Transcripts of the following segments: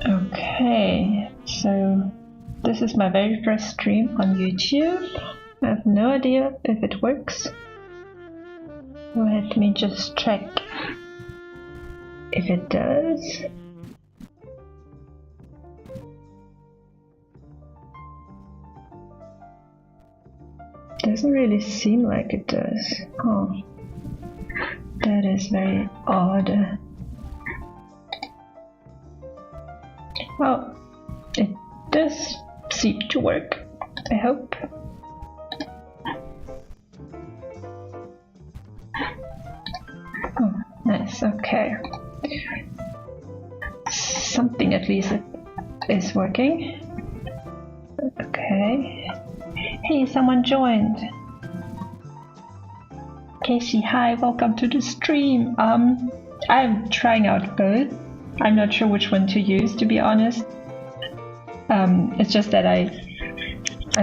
Okay, so this is my very first stream on YouTube. I have no idea if it works. Let me just check if it does. Doesn't really seem like it does. Oh, that is very odd. Well, it does seem to work, I hope. Oh, nice, okay. Something at least is working. Okay. Hey, someone joined. Casey, hi, welcome to the stream. I'm trying out both. I'm not sure which one to use, to be honest. It's just that I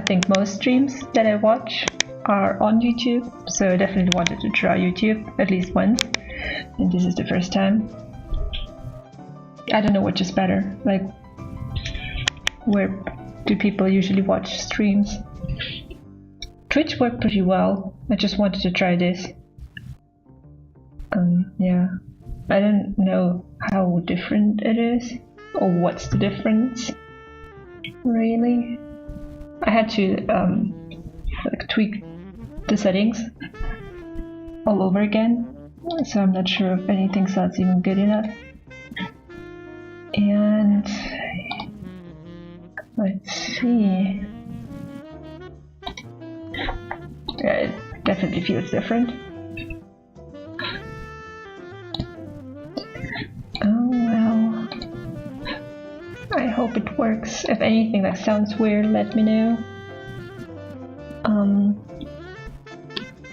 think most streams that I watch are on YouTube, so I definitely wanted to try YouTube at least once, and this is the first time. I don't know which is better, like, where do people usually watch streams? Twitch worked pretty well, I just wanted to try this. Yeah, I don't know how different it is, or what's the difference, really. I had to like tweak the settings all over again, so I'm not sure if anything sounds even good enough. And let's see. Yeah, it definitely feels different. Oh well. I hope it works. If anything that sounds weird, let me know.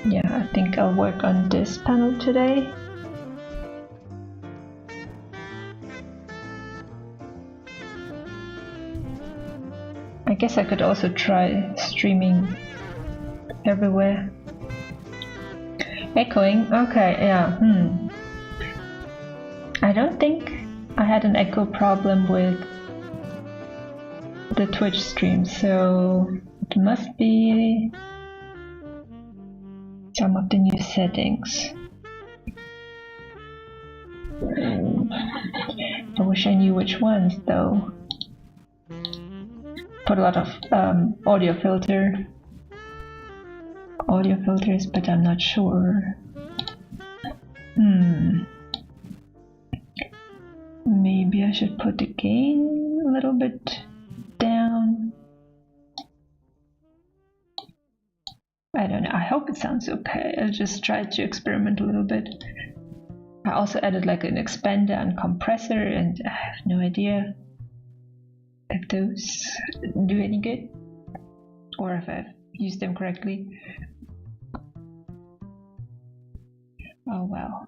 Yeah, I think I'll work on this panel today. I guess I could also try streaming everywhere. Echoing? Okay, yeah, I don't think I had an echo problem with the Twitch stream, so it must be some of the new settings. I wish I knew which ones though. Put a lot of audio filters, but I'm not sure. Maybe I should put the gain a little bit down. I don't know, I hope it sounds okay. I'll just try to experiment a little bit. I also added like an expander and compressor, and I have no idea if those do any good or if I've used them correctly. Oh well.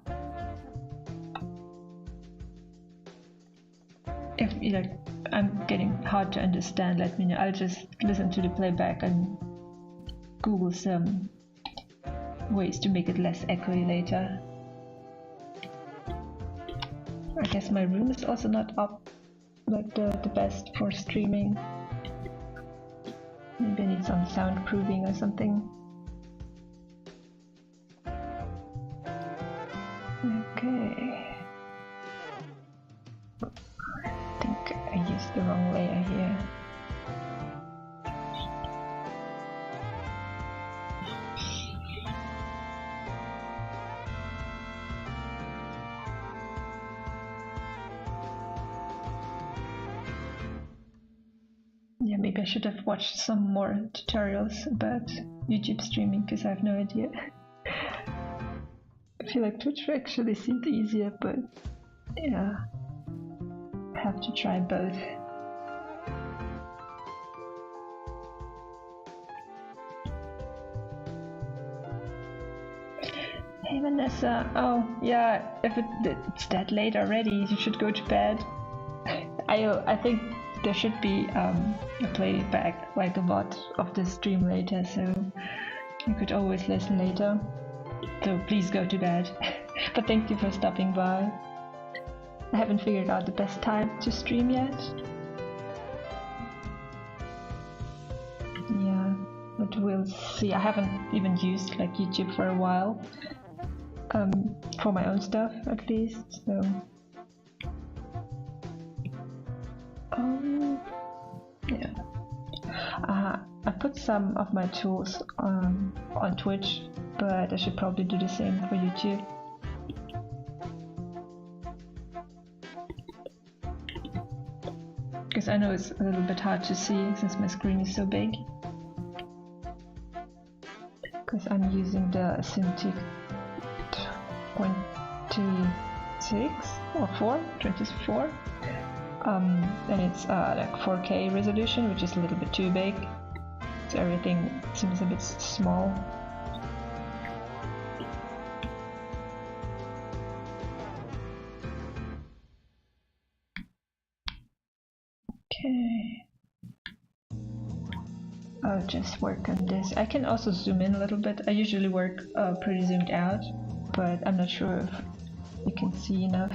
If like I'm getting hard to understand, let me know. I'll just listen to the playback and Google some ways to make it less echoey later. I guess my room is also not up like the best for streaming. Maybe I need some soundproofing or something. Okay. I think I used the wrong layer here. Yeah, maybe I should have watched some more tutorials about YouTube streaming, because I have no idea. I feel like Twitch actually seemed easier, but yeah, I have to try both. Hey Vanessa, oh yeah, if it's that late already, you should go to bed. I think there should be a playback, like a lot of the stream later, so you could always listen later. So please go to bed. But thank you for stopping by. I haven't figured out the best time to stream yet. Yeah, but we'll see. I haven't even used like YouTube for a while, for my own stuff at least. So, yeah. I put some of my tools on Twitch, but I should probably do the same for YouTube. Because I know it's a little bit hard to see since my screen is so big. Because I'm using the Cintiq 26 or 24, and it's like 4K resolution, which is a little bit too big, so everything seems a bit small. Okay, I'll just work on this. I can also zoom in a little bit. I usually work pretty zoomed out, but I'm not sure if you can see enough.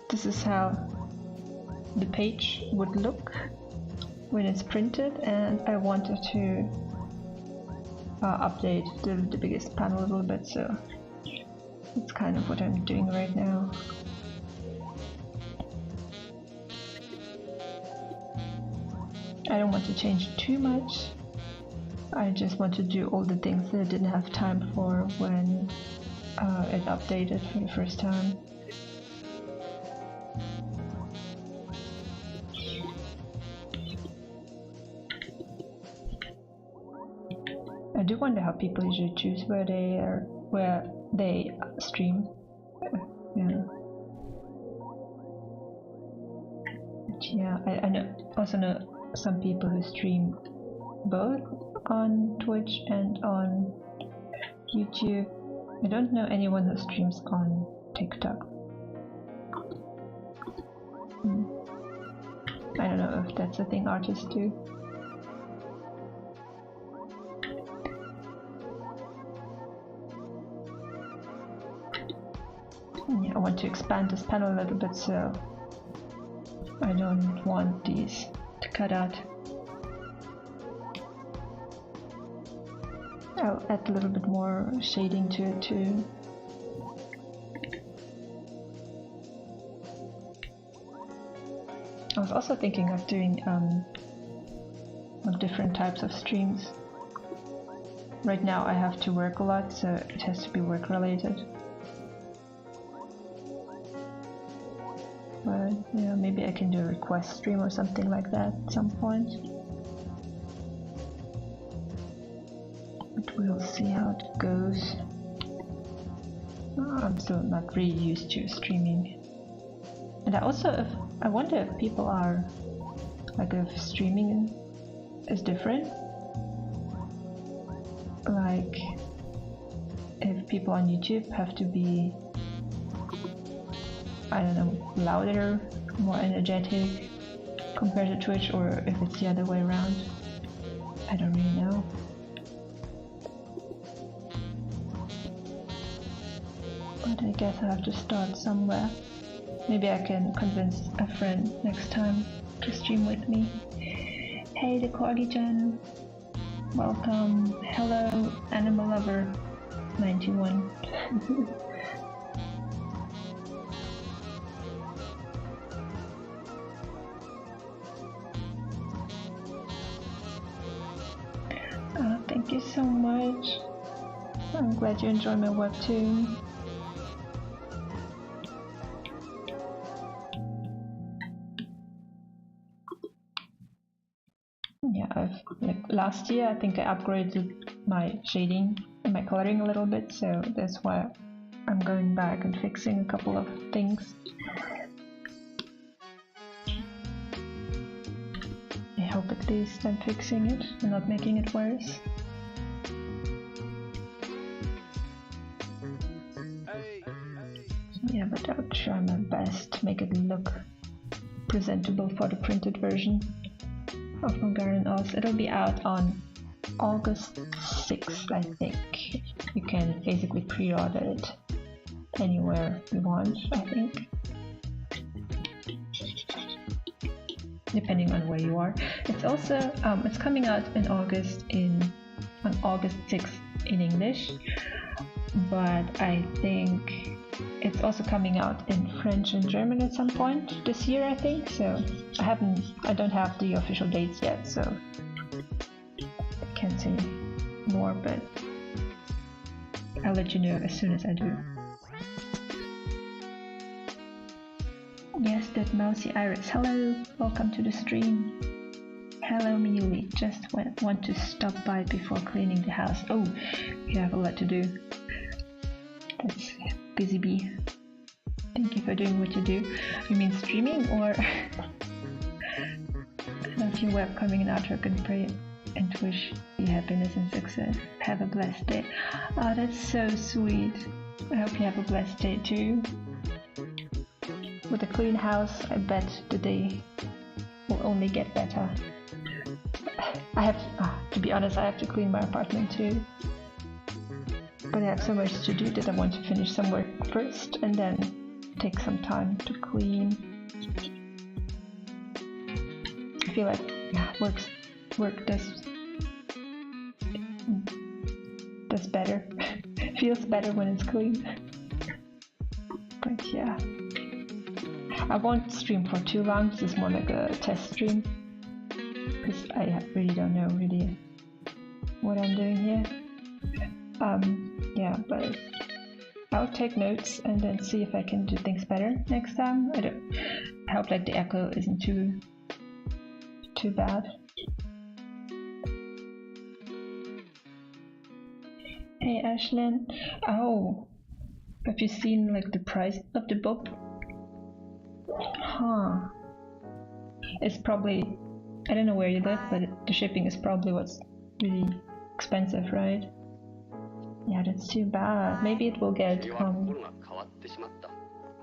This is how the page would look when it's printed, and I wanted to update the biggest panel a little bit, so that's kind of what I'm doing right now. I don't want to change too much. I just want to do all the things that I didn't have time for when it updated for the first time. I do wonder how people usually choose where they stream. Yeah. But yeah, I also know some people who stream both on Twitch and on YouTube. I don't know anyone who streams on TikTok. I don't know if that's a thing artists do. Yeah, I want to expand this panel a little bit, so I don't want these to cut out. I'll add a little bit more shading to it too. I was also thinking of doing different types of streams. Right now I have to work a lot, so it has to be work related. But yeah, maybe I can do a request stream or something like that at some point. But we'll see how it goes. I'm still not really used to streaming. And I wonder if people are, like, if streaming is different. Like, if people on YouTube have to be, I don't know, louder, more energetic compared to Twitch, or if it's the other way around. I don't really know. But I guess I have to start somewhere. Maybe I can convince a friend next time to stream with me. Hey, the Corgi Gen. Welcome. Hello, Animal Lover 91. Thank you so much. I'm glad you enjoy my webtoon. Yeah, last year I think I upgraded my shading and my coloring a little bit, so that's why I'm going back and fixing a couple of things. I hope at least I'm fixing it and not making it worse. Yeah, but I'll try my best to make it look presentable for the printed version of Morgana and Oz. It'll be out on August 6th, I think. You can basically pre-order it anywhere you want, I think. Depending on where you are. It's also it's coming out in August on August 6th in English, but I think it's also coming out in French and German at some point this year, I think. So I don't have the official dates yet, so I can't say more, but I'll let you know as soon as I do. Yes, that mousy Iris. Hello, welcome to the stream. Hello, Miyuli. Just want to stop by before cleaning the house. Oh, you have a lot to do. That's busy bee. Thank you for doing what you do. You mean streaming or? Love your webcoming and artwork and pray and wish you happiness and success. Have a blessed day. Oh, that's so sweet. I hope you have a blessed day too. With a clean house, I bet the day will only get better. To be honest, I have to clean my apartment too. But I have so much to do that I want to finish some work first and then take some time to clean. I feel like work does better. Feels better when it's clean. But yeah. I won't stream for too long. This is more like a test stream. Because I really don't know really what I'm doing here. Yeah, but I'll take notes and then see if I can do things better next time. I hope like the echo isn't too bad. Hey Ashlyn. Oh, have you seen like the price of the book? Huh. It's probably, I don't know where you live, but the shipping is probably what's really expensive, right? Yeah, that's too bad. Maybe it will get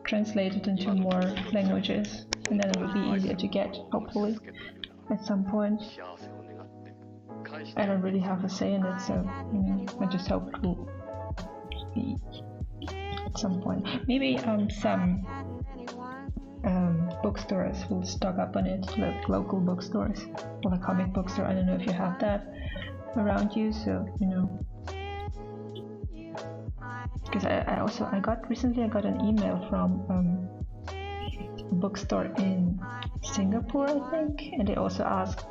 translated into more languages, and then it will be easier to get, hopefully, at some point. I don't really have a say in it, so I just hope it will be at some point. Maybe some bookstores will stock up on it, like local bookstores, or a comic bookstore. I don't know if you have that around you, so you know. Because I got recently an email from a bookstore in Singapore, I think, and they also asked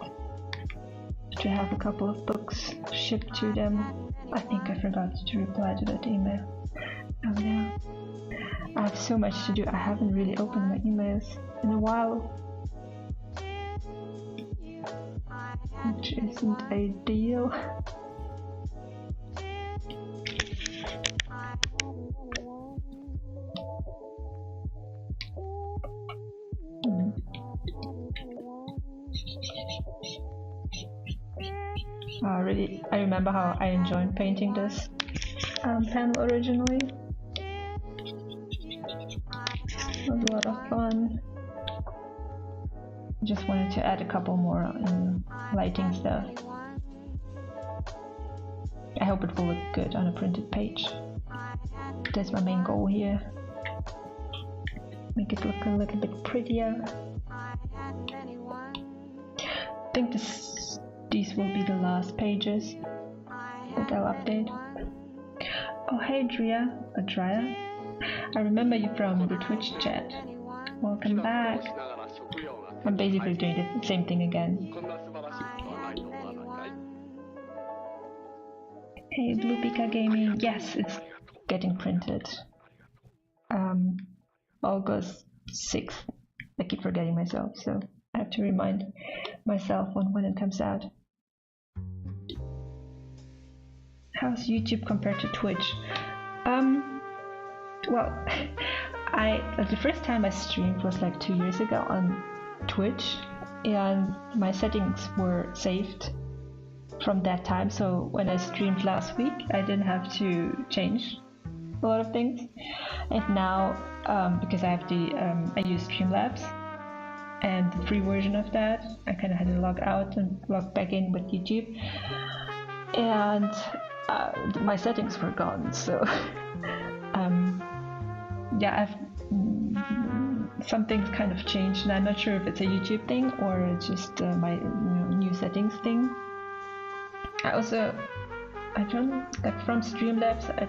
to have a couple of books shipped to them. I think I forgot to reply to that email. Oh no. I have so much to do. I haven't really opened my emails in a while, which isn't ideal. Really, I remember how I enjoyed painting this panel originally. It was a lot of fun. Just wanted to add a couple more lighting stuff. I hope it will look good on a printed page. That's my main goal here. Make it look a little bit prettier. I think these will be the last pages that I'll update. Oh hey Drea. I remember you from the Twitch chat. Welcome back. I'm basically doing the same thing again. Hey Blue Pika Gaming. Yes, it's getting printed. August 6th. I keep forgetting myself, so I have to remind myself when it comes out. How's YouTube compared to Twitch? Well, the first time I streamed was like 2 years ago on Twitch, and my settings were saved from that time, so when I streamed last week I didn't have to change a lot of things. And now, because I have I use Streamlabs and the free version of that, I kind of had to log out and log back in with YouTube, and my settings were gone, so yeah, some things kind of changed, and I'm not sure if it's a YouTube thing or just my new settings thing. I don't like from Streamlabs. I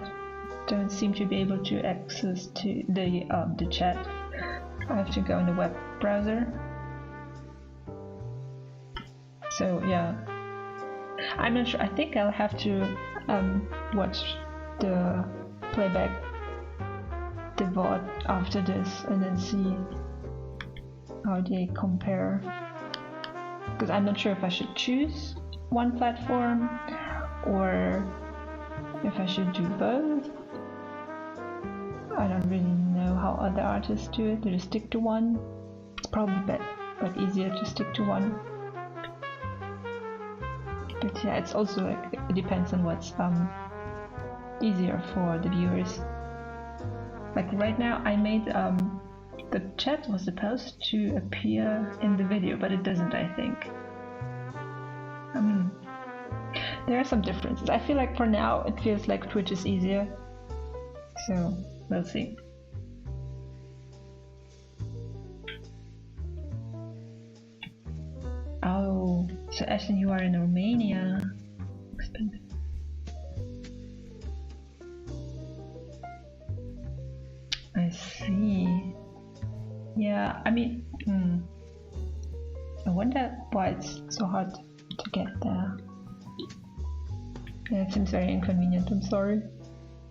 don't seem to be able to access to the chat. I have to go in the web browser. So yeah, I'm not sure. I think I'll have to watch the playback, the VOD after this, and then see how they compare. Because I'm not sure if I should choose one platform or if I should do both. I don't really know how other artists do it. Do they stick to one? It's probably better, but easier to stick to one. But yeah, it's also like, it depends on what's easier for the viewers. Like right now, I made the chat was supposed to appear in the video, but it doesn't, I think. There are some differences. I feel like for now, it feels like Twitch is easier. So, we'll see. Oh, so Ashton, you are in Romania. Expensive. I see. Yeah, I mean, I wonder why it's so hard to get there. Yeah, it seems very inconvenient, I'm sorry.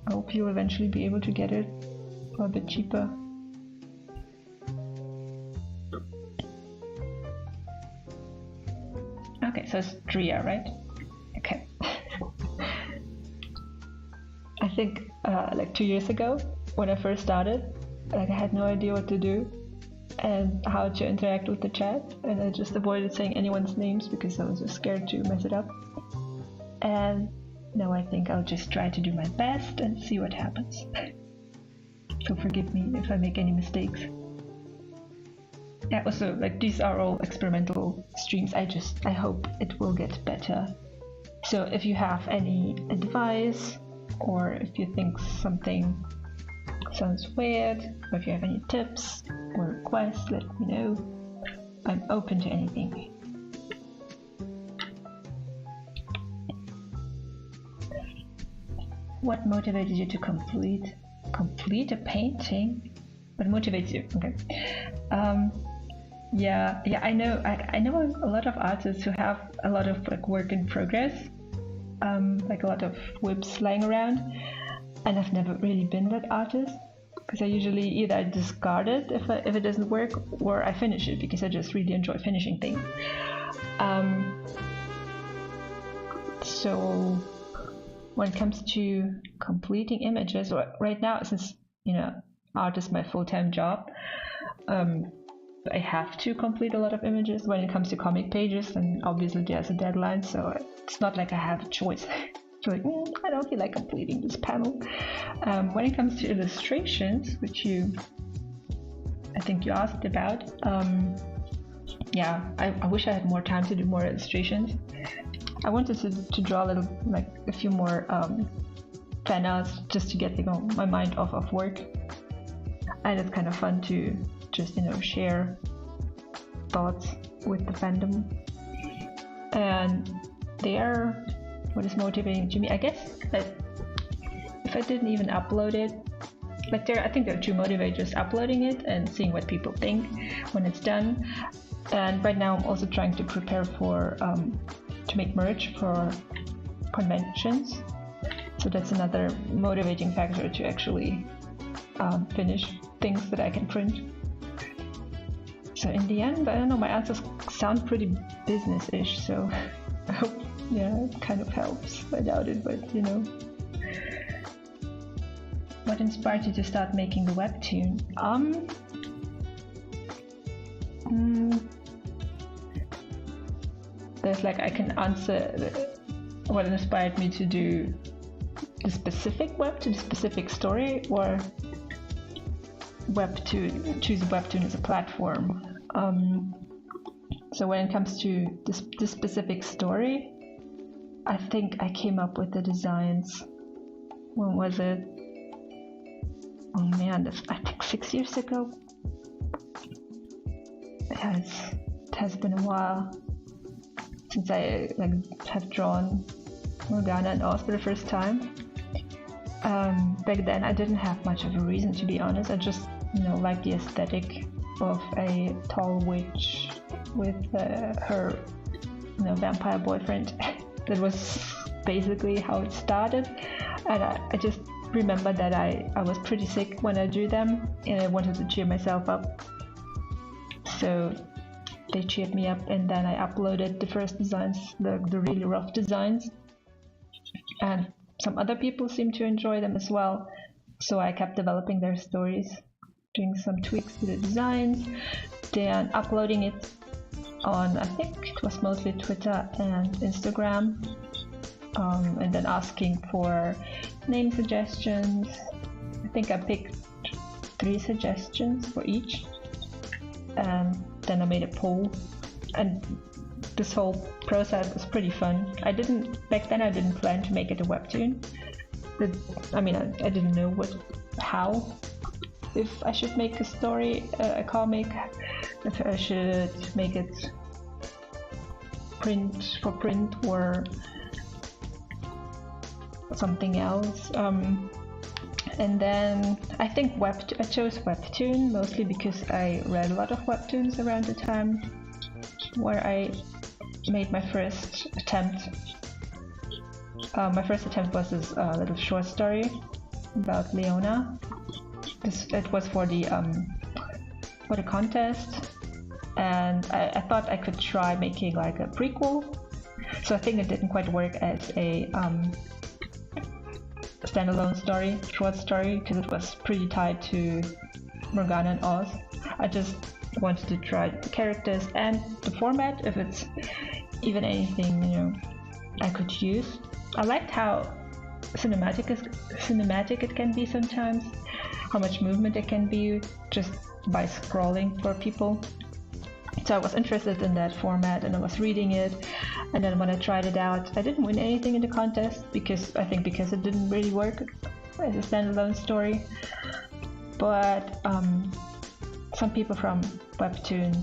I hope you'll eventually be able to get it for a bit cheaper. Okay, so it's Dria, right? Okay. I think like 2 years ago, when I first started, like I had no idea what to do and how to interact with the chat, and I just avoided saying anyone's names because I was just scared to mess it up. And now I think I'll just try to do my best and see what happens. So forgive me if I make any mistakes. Yeah, also, like, these are all experimental streams. I hope it will get better. So if you have any advice, or if you think something sounds weird, or if you have any tips or requests, let me know. I'm open to anything. What motivated you to complete a painting? What motivates you? Okay. Yeah, I know. I know a lot of artists who have a lot of like work in progress, like a lot of whips lying around, and I've never really been that artist because I usually either discard it if it doesn't work, or I finish it because I just really enjoy finishing things. So when it comes to completing images, right now, since art is my full-time job, I have to complete a lot of images. When it comes to comic pages, and obviously there's a deadline, so it's not like I have a choice. So like, I don't feel like completing this panel. When it comes to illustrations, which I think you asked about, yeah, I wish I had more time to do more illustrations. I wanted to draw a few more fan arts just to get my mind off of work, and it's kind of fun to just share thoughts with the fandom. And what is motivating to me, I guess that if I didn't even upload it, like I think there are two motivators: uploading it and seeing what people think when it's done. And right now I'm also trying to prepare for to make merch for conventions, so that's another motivating factor to actually finish things that I can print. So in the end, I don't know, my answers sound pretty business-ish, so I hope, it kind of helps. I doubt it, but What inspired you to start making the webtoon? There's I can answer what inspired me to do the specific webtoon, the specific story, or choose Webtoon as a platform. So when it comes to this specific story, I think I came up with the designs. When was it? oh man, that's I think 6 years ago. Yeah, it has been a while since I have drawn Morgana and Oz for the first time. Back then I didn't have much of a reason, to be honest. I just liked the aesthetic of a tall witch with her vampire boyfriend. That was basically how it started, and I just remember that I was pretty sick when I drew them, and I wanted to cheer myself up, so they cheered me up, and then I uploaded the first designs, the really rough designs, and some other people seemed to enjoy them as well, so I kept developing their stories, doing some tweaks to the designs, then uploading it on, I think it was mostly Twitter and Instagram, and then asking for name suggestions. I think I picked 3 suggestions for each, and then I made a poll, and this whole process was pretty fun. Back then I didn't plan to make it a webtoon. I didn't know if I should make a story, a comic, if I should make it print or something else. And then I think I chose Webtoon mostly because I read a lot of Webtoons around the time where I made my first attempt. My first attempt was this little short story about Leona. It was for the contest, and I thought I could try making like a prequel. So I think it didn't quite work as a standalone story, short story, because it was pretty tied to Morgana and Oz. I just wanted to try the characters and the format, if it's even anything I could use. I liked how cinematic it can be sometimes, how much movement it can be just by scrolling for people. So I was interested in that format, and I was reading it, and then when I tried it out, I didn't win anything in the contest because it didn't really work as a standalone story. But some people from Webtoon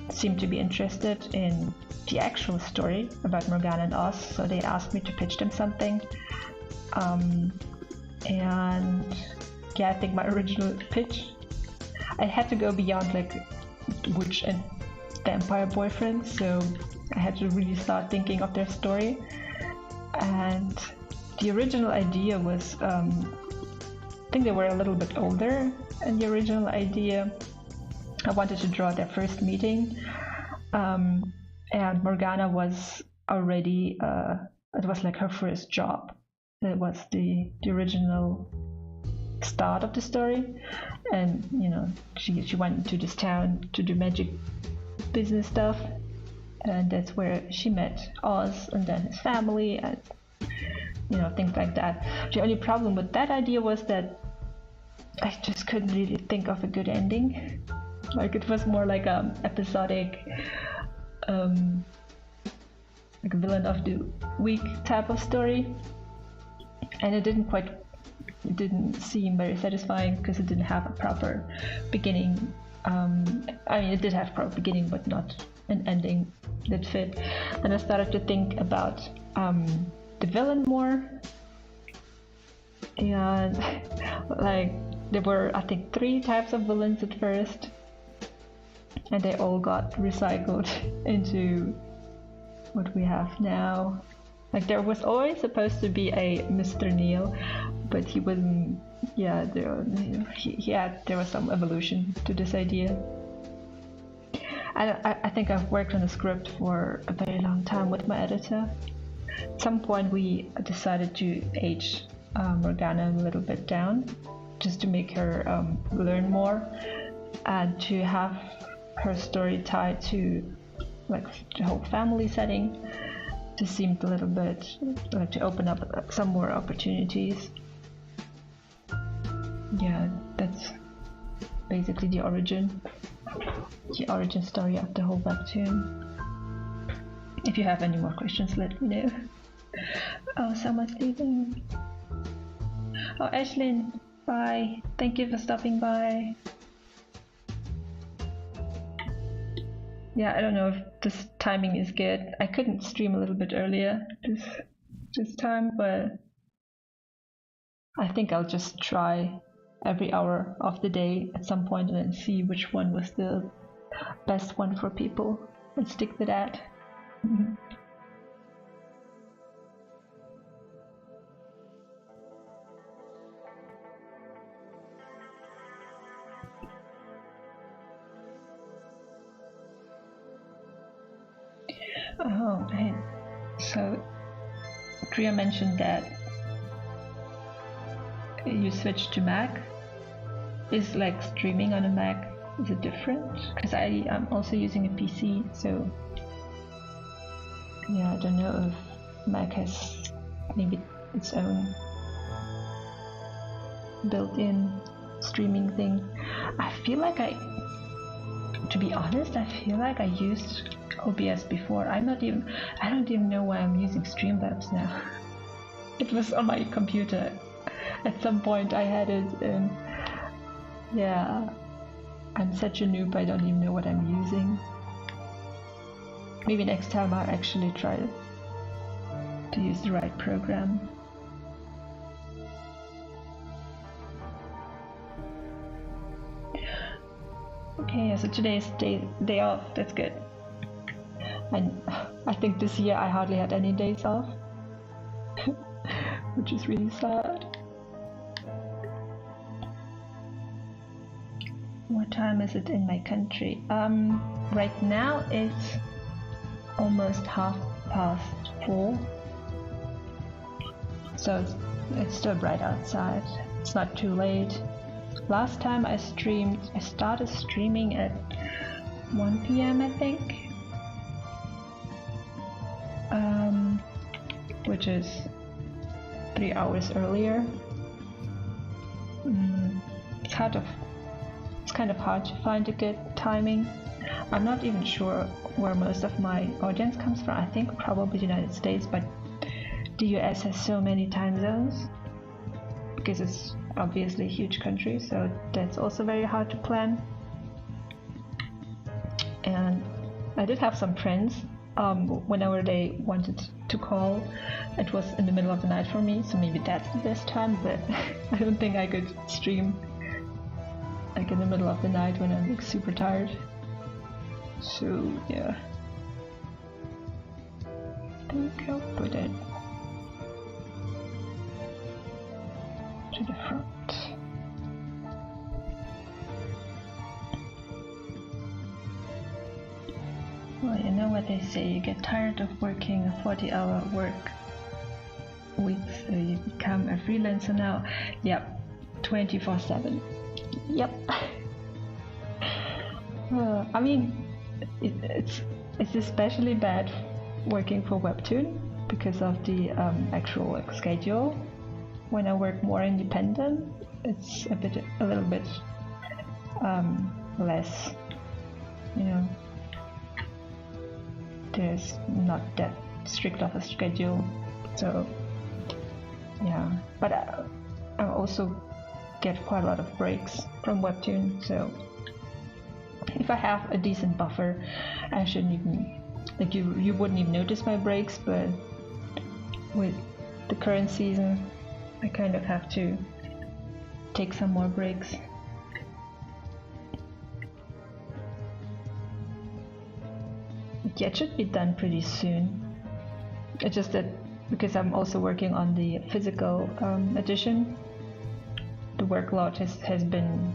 seemed to be interested in the actual story about Morgana and Oz, so they asked me to pitch them something. And yeah, I think my original pitch, I had to go beyond like witch and vampire boyfriend, so I had to really start thinking of their story. And the original idea was, I think they were a little bit older, and the original idea, I wanted to draw their first meeting, and Morgana was already, it was like her first job. That was the original start of the story, and she went to this town to do magic business stuff, and that's where she met Oz and then his family and things like that. The only problem with that idea was that I just couldn't really think of a good ending. Like, it was more like episodic, like a villain of the week type of story, and it didn't seem very satisfying because it didn't have a proper beginning. It did have a proper beginning, but not an ending that fit. And I started to think about the villain more, and like there were, I think, 3 types of villains at first, and they all got recycled into what we have now. Like, there was always supposed to be a Mr. Neil, but he wasn't. Yeah, there was some evolution to this idea. I think I've worked on the script for a very long time with my editor. At some point we decided to age Morgana a little bit down, just to make her learn more, and to have her story tied to like the whole family setting. Just seemed a little bit like to open up some more opportunities. Yeah, that's basically the origin story of the whole Webtoon. If you have any more questions, let me know. Oh, someone's leaving. Oh, Ashlyn, Bye. Thank you for stopping by. Yeah, I don't know if this timing is good. I couldn't stream a little bit earlier this time, but I think I'll just try every hour of the day at some point and then see which one was the best one for people and stick to that. Oh, hey. So Kriya mentioned that you switched to Mac. Is like streaming on a Mac, is it different? Because I am also using a PC, so yeah, I don't know if Mac has maybe its own built-in streaming thing. I feel like to be honest, I feel like I used OBS before. I don't even know why I'm using Streamlabs now. It was on my computer. At some point I had it and yeah, I'm such a noob, I don't even know what I'm using. Maybe next time I'll actually try to use the right program. Okay, so today is day off, that's good. And I think this year I hardly had any days off, which is really sad. What time is it in my country? Right now it's almost 4:30. So it's still bright outside. It's not too late. Last time I started streaming at 1 p.m. I think. Which is 3 hours earlier. It's kind of hard to find a good timing. I'm not even sure where most of my audience comes from. I think probably the United States, but the US has so many time zones because it's obviously a huge country, so that's also very hard to plan. And I did have some friends, whenever they wanted to call, it was in the middle of the night for me, so maybe that's the best time, but I don't think I could stream like in the middle of the night when I'm like super tired. So yeah, I think I'll put it to the front. Well, you know what they say, you get tired of working a 40-hour work week, so you become a freelancer now. Yep, 24/7. Yep. I mean, it's especially bad working for Webtoon because of the actual schedule. When I work more independent, it's a little bit less, you know. There's not that strict of a schedule, so yeah. But I also get quite a lot of breaks from Webtoon, so if I have a decent buffer, I shouldn't even, like, you wouldn't even notice my breaks, but with the current season I kind of have to take some more breaks. Yeah, it should be done pretty soon. It's just that because I'm also working on the physical edition, the workload has been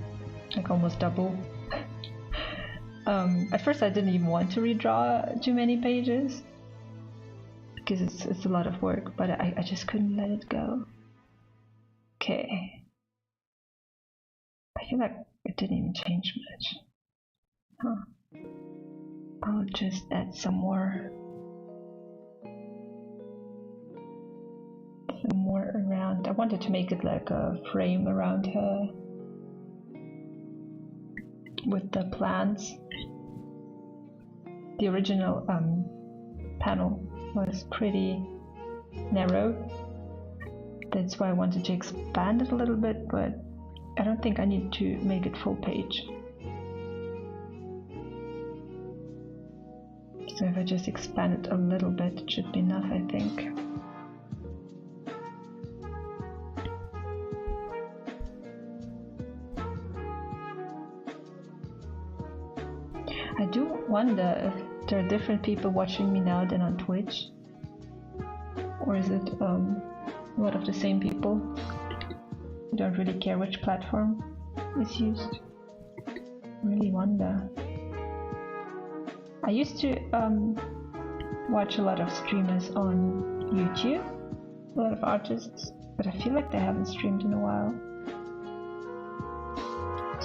like almost double. At first I didn't even want to redraw too many pages because it's a lot of work, but I just couldn't let it go. Okay. I feel like it didn't even change much. Huh. I'll just add some more around. I wanted to make it like a frame around her with the plants. The original panel was pretty narrow. That's why I wanted to expand it a little bit, but I don't think I need to make it full page. So if I just expand it a little bit, it should be enough, I think. I do wonder if there are different people watching me now than on Twitch. Or is it a lot of the same people who don't really care which platform is used? I really wonder. I used to watch a lot of streamers on YouTube, a lot of artists, but I feel like they haven't streamed in a while.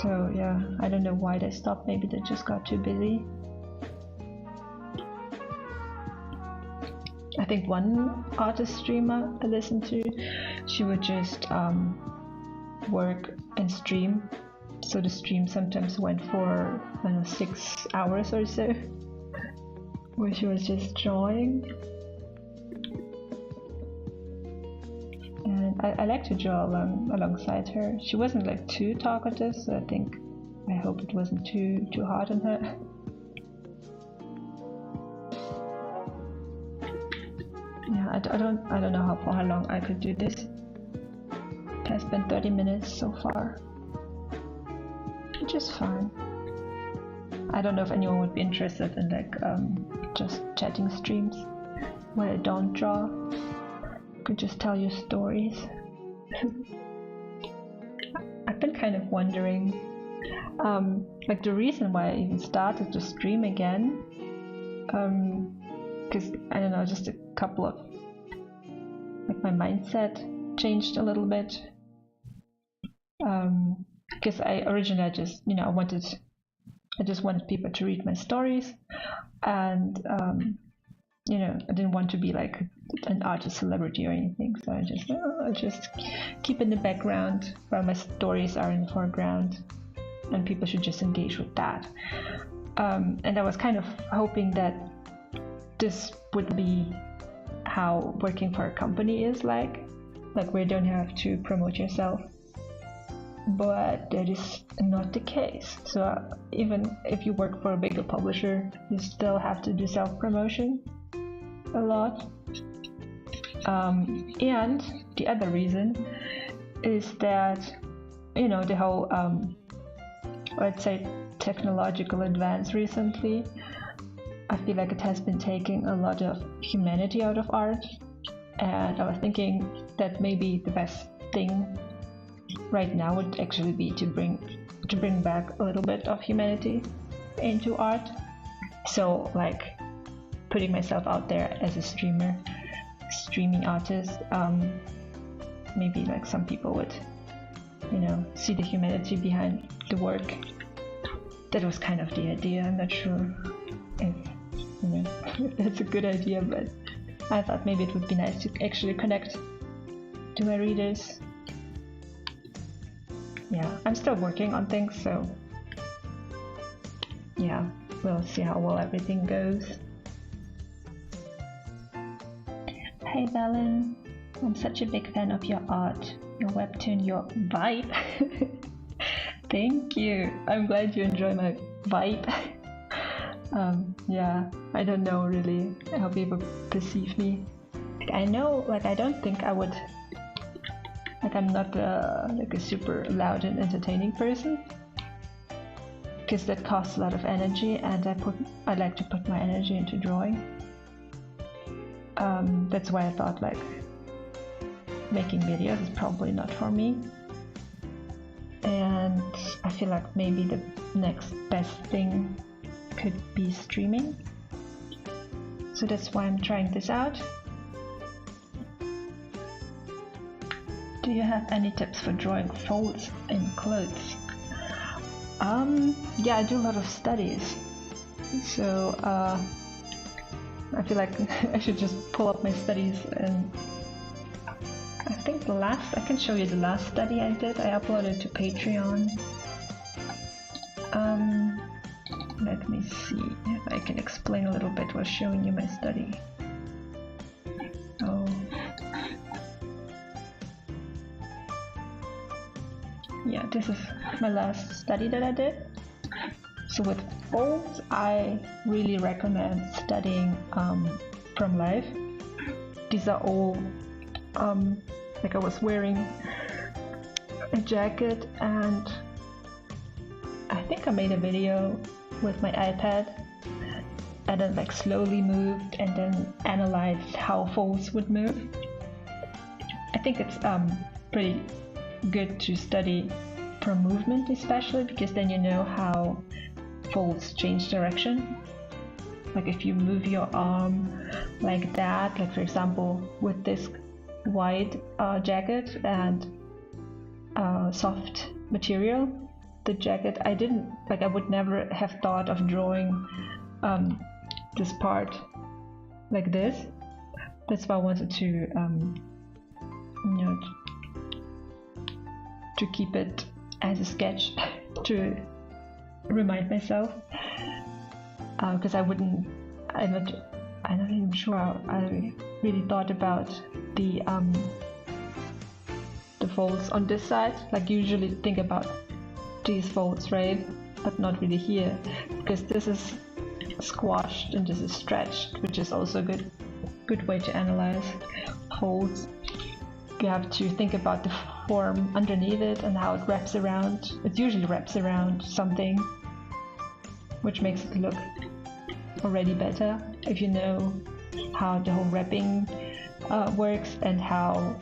So yeah, I don't know why they stopped, maybe they just got too busy. I think one artist streamer I listened to, she would just work and stream. So the stream sometimes went for, I don't know, 6 hours or so, where she was just drawing. And I like to draw alongside her. She wasn't like too talkative, so I hope it wasn't too hard on her. Yeah, I don't know how long I could do this. I spent 30 minutes so far, which is fine. I don't know if anyone would be interested in like just chatting streams where I don't draw. Could just tell you stories. I've been kind of wondering, like the reason why I even started to stream again, because I don't know, just a couple of, like my mindset changed a little bit. Because I originally just, you know, I just wanted people to read my stories, and you know, I didn't want to be like an artist celebrity or anything, so I just keep in the background while my stories are in the foreground, and people should just engage with that. And I was kind of hoping that this would be how working for a company is like where you don't have to promote yourself. But that is not the case. So even if you work for a bigger publisher, you still have to do self-promotion a lot. And the other reason is that, you know, the whole, let's say, technological advance recently, I feel like it has been taking a lot of humanity out of art. And I was thinking that maybe the best thing right now would actually be to bring back a little bit of humanity into art. So like putting myself out there as a streaming artist, maybe like some people would, you know, see the humanity behind the work. That was kind of the idea. I'm not sure if, you know, if that's a good idea, but I thought maybe it would be nice to actually connect to my readers. Yeah, I'm still working on things, so yeah, we'll see how well everything goes. Hey Belen, I'm such a big fan of your art, your webtoon, your vibe. Thank you, I'm glad you enjoy my vibe. Yeah, I don't know really how people perceive me. I know, like I don't think I would, like I'm not like a super loud and entertaining person, because that costs a lot of energy, and I like to put my energy into drawing. That's why I thought like making videos is probably not for me, and I feel like maybe the next best thing could be streaming. So that's why I'm trying this out. Do you have any tips for drawing folds in clothes? Yeah, I do a lot of studies, so I feel like I should just pull up my studies, and I think I can show you the last study I did. I uploaded to Patreon. Let me see if I can explain a little bit while showing you my study. Oh. Yeah, this is my last study that I did. So with folds, I really recommend studying from life. These are all like I was wearing a jacket, and I think I made a video with my iPad and then like slowly moved and then analyzed how folds would move. I think it's pretty good to study from movement, especially because then you know how folds change direction. Like if you move your arm like that, like for example with this white jacket and soft material, the jacket, I would never have thought of drawing this part like this. That's why I wanted to you know, to keep it as a sketch to remind myself, because I'm not even sure I really thought about the folds on this side. Like usually think about these folds, right? But not really here, because this is squashed and this is stretched, which is also a good way to analyze folds. You have to think about the form underneath it and how it wraps around. It usually wraps around something, which makes it look already better if you know how the whole wrapping works and how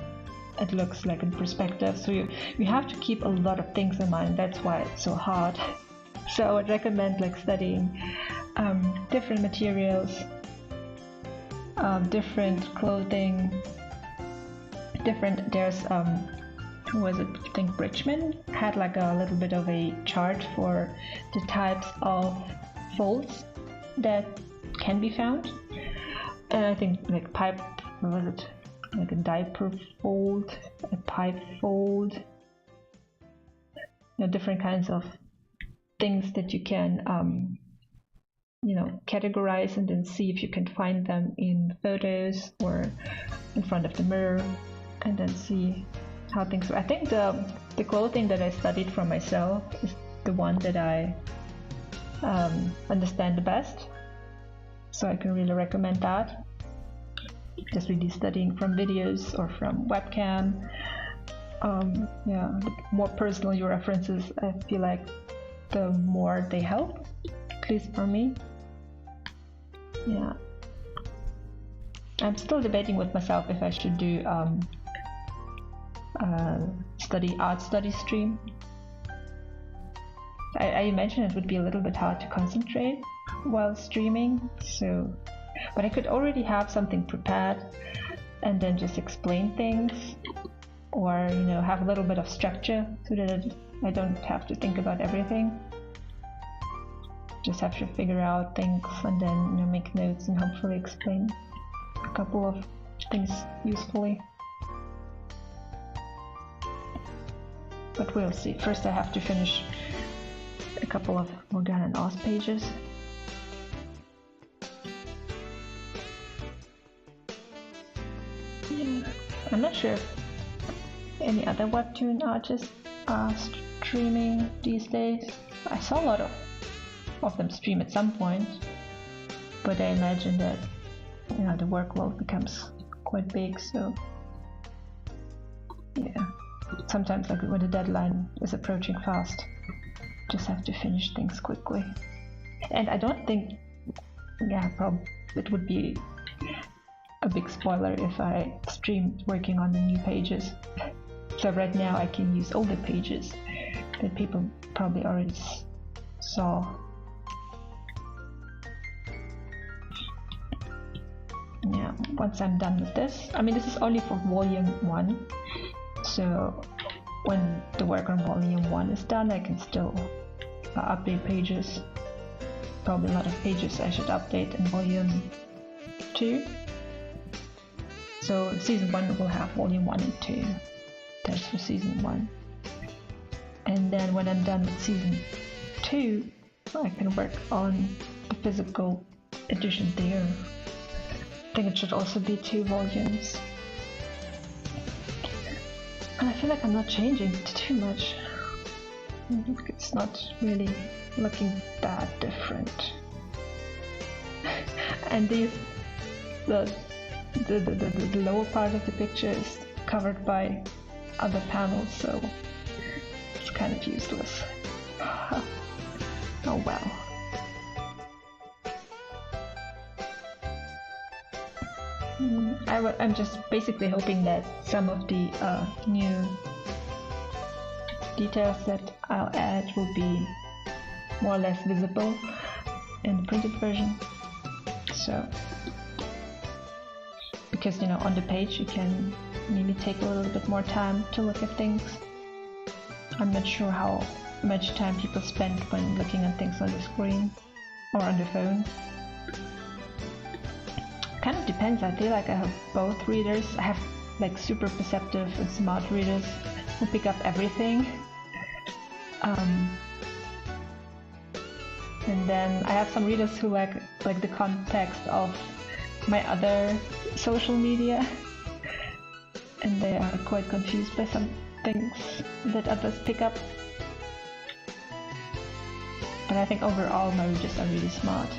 it looks like in perspective. So you have to keep a lot of things in mind. That's why it's so hard. So I would recommend like studying different materials, different clothing, there's who was it? I think Bridgman had like a little bit of a chart for the types of folds that can be found. And I think like pipe, what was it? Like a diaper fold, a pipe fold, you know, different kinds of things that you can you know, categorize and then see if you can find them in photos or in front of the mirror, and then see how things. I think the clothing that I studied from myself is the one that I understand the best, so I can really recommend that. Just really studying from videos or from webcam. Yeah, the more personal your references, I feel like the more they help, at least for me. Yeah, I'm still debating with myself if I should do art study stream. I imagine it would be a little bit hard to concentrate while streaming, so but I could already have something prepared and then just explain things, or you know, have a little bit of structure so that I don't have to think about everything. Just have to figure out things and then, you know, make notes and hopefully explain a couple of things usefully. But we'll see. First I have to finish a couple of Morgana and Oz pages. Yeah. I'm not sure if any other Webtoon artists are streaming these days. I saw a lot of them stream at some point, but I imagine that, you know, the workload becomes quite big, so yeah. Sometimes, like when the deadline is approaching fast, just have to finish things quickly. And I don't think, yeah, probably it would be a big spoiler if I streamed working on the new pages. So right now I can use older pages that people probably already saw. Yeah, once I'm done with this, I mean, this is only for volume 1, so when the work on volume 1 is done, I can still update pages. Probably a lot of pages I should update in volume 2. So season 1 will have volume 1 and 2. That's for season 1. And then when I'm done with season 2, I can work on the physical edition there. I think it should also be 2 volumes. And I feel like I'm not changing too much. It's not really looking that different. And the lower part of the picture is covered by other panels, so it's kind of useless. Oh well. I'm just basically hoping that some of the new details that I'll add will be more or less visible in the printed version. So, because you know, on the page you can maybe take a little bit more time to look at things. I'm not sure how much time people spend when looking at things on the screen or on the phone. Kind of depends. I feel like I have both readers. I have like super perceptive and smart readers who pick up everything. And then I have some readers who like the context of my other social media, and they are quite confused by some things that others pick up. But I think overall my readers are really smart.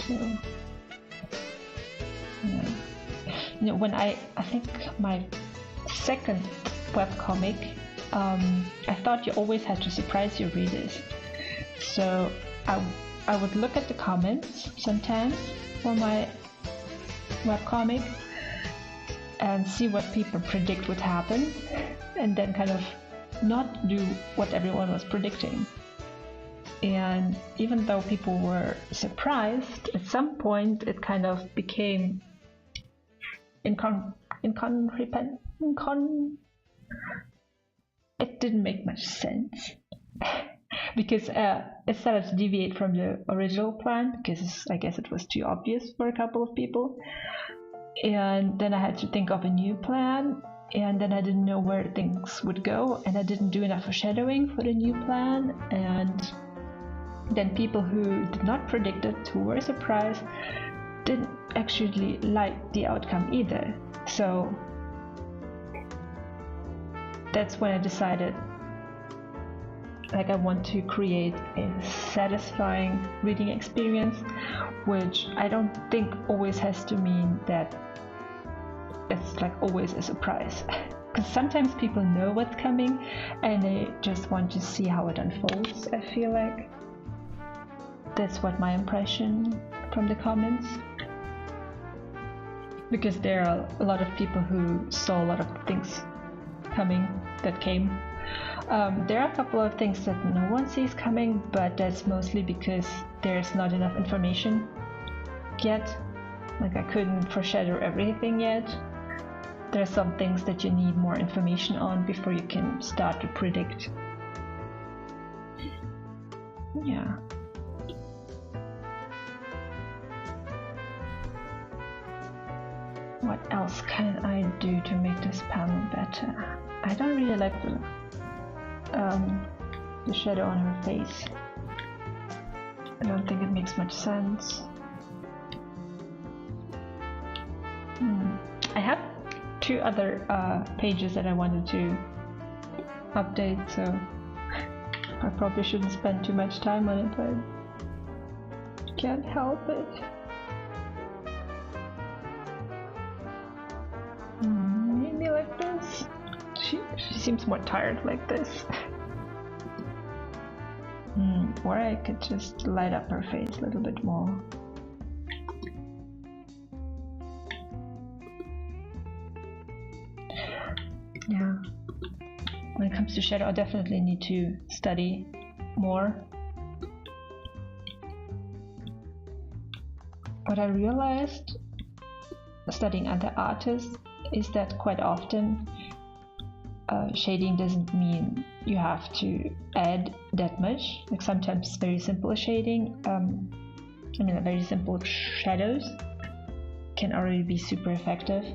So, yeah. You know, when I think my second webcomic, I thought you always had to surprise your readers. So I would look at the comments sometimes for my webcomic and see what people predict would happen, and then kind of not do what everyone was predicting. And even though people were surprised, at some point it kind of became it didn't make much sense. Because it started to deviate from the original plan, because I guess it was too obvious for a couple of people. And then I had to think of a new plan, and then I didn't know where things would go, and I didn't do enough foreshadowing for the new plan, and then people who did not predict it, who were surprised, didn't actually like the outcome either. So that's when I decided, like, I want to create a satisfying reading experience, which I don't think always has to mean that it's like always a surprise. Because sometimes people know what's coming and they just want to see how it unfolds. I feel like that's what my impression from the comments. Because there are a lot of people who saw a lot of things coming that came. There are a couple of things that no one sees coming, but that's mostly because there's not enough information yet. Like, I couldn't foreshadow everything yet. There are some things that you need more information on before you can start to predict. Yeah. What else can I do to make this panel better? I don't really like the shadow on her face. I don't think it makes much sense. I have two other pages that I wanted to update, so I probably shouldn't spend too much time on it, but can't help it. Maybe like this. She seems more tired like this. Or I could just light up her face a little bit more. Yeah. When it comes to shadow, I definitely need to study more. What I realized studying other artists is that quite often shading doesn't mean you have to add that much. Like, sometimes very simple shading, very simple shadows can already be super effective.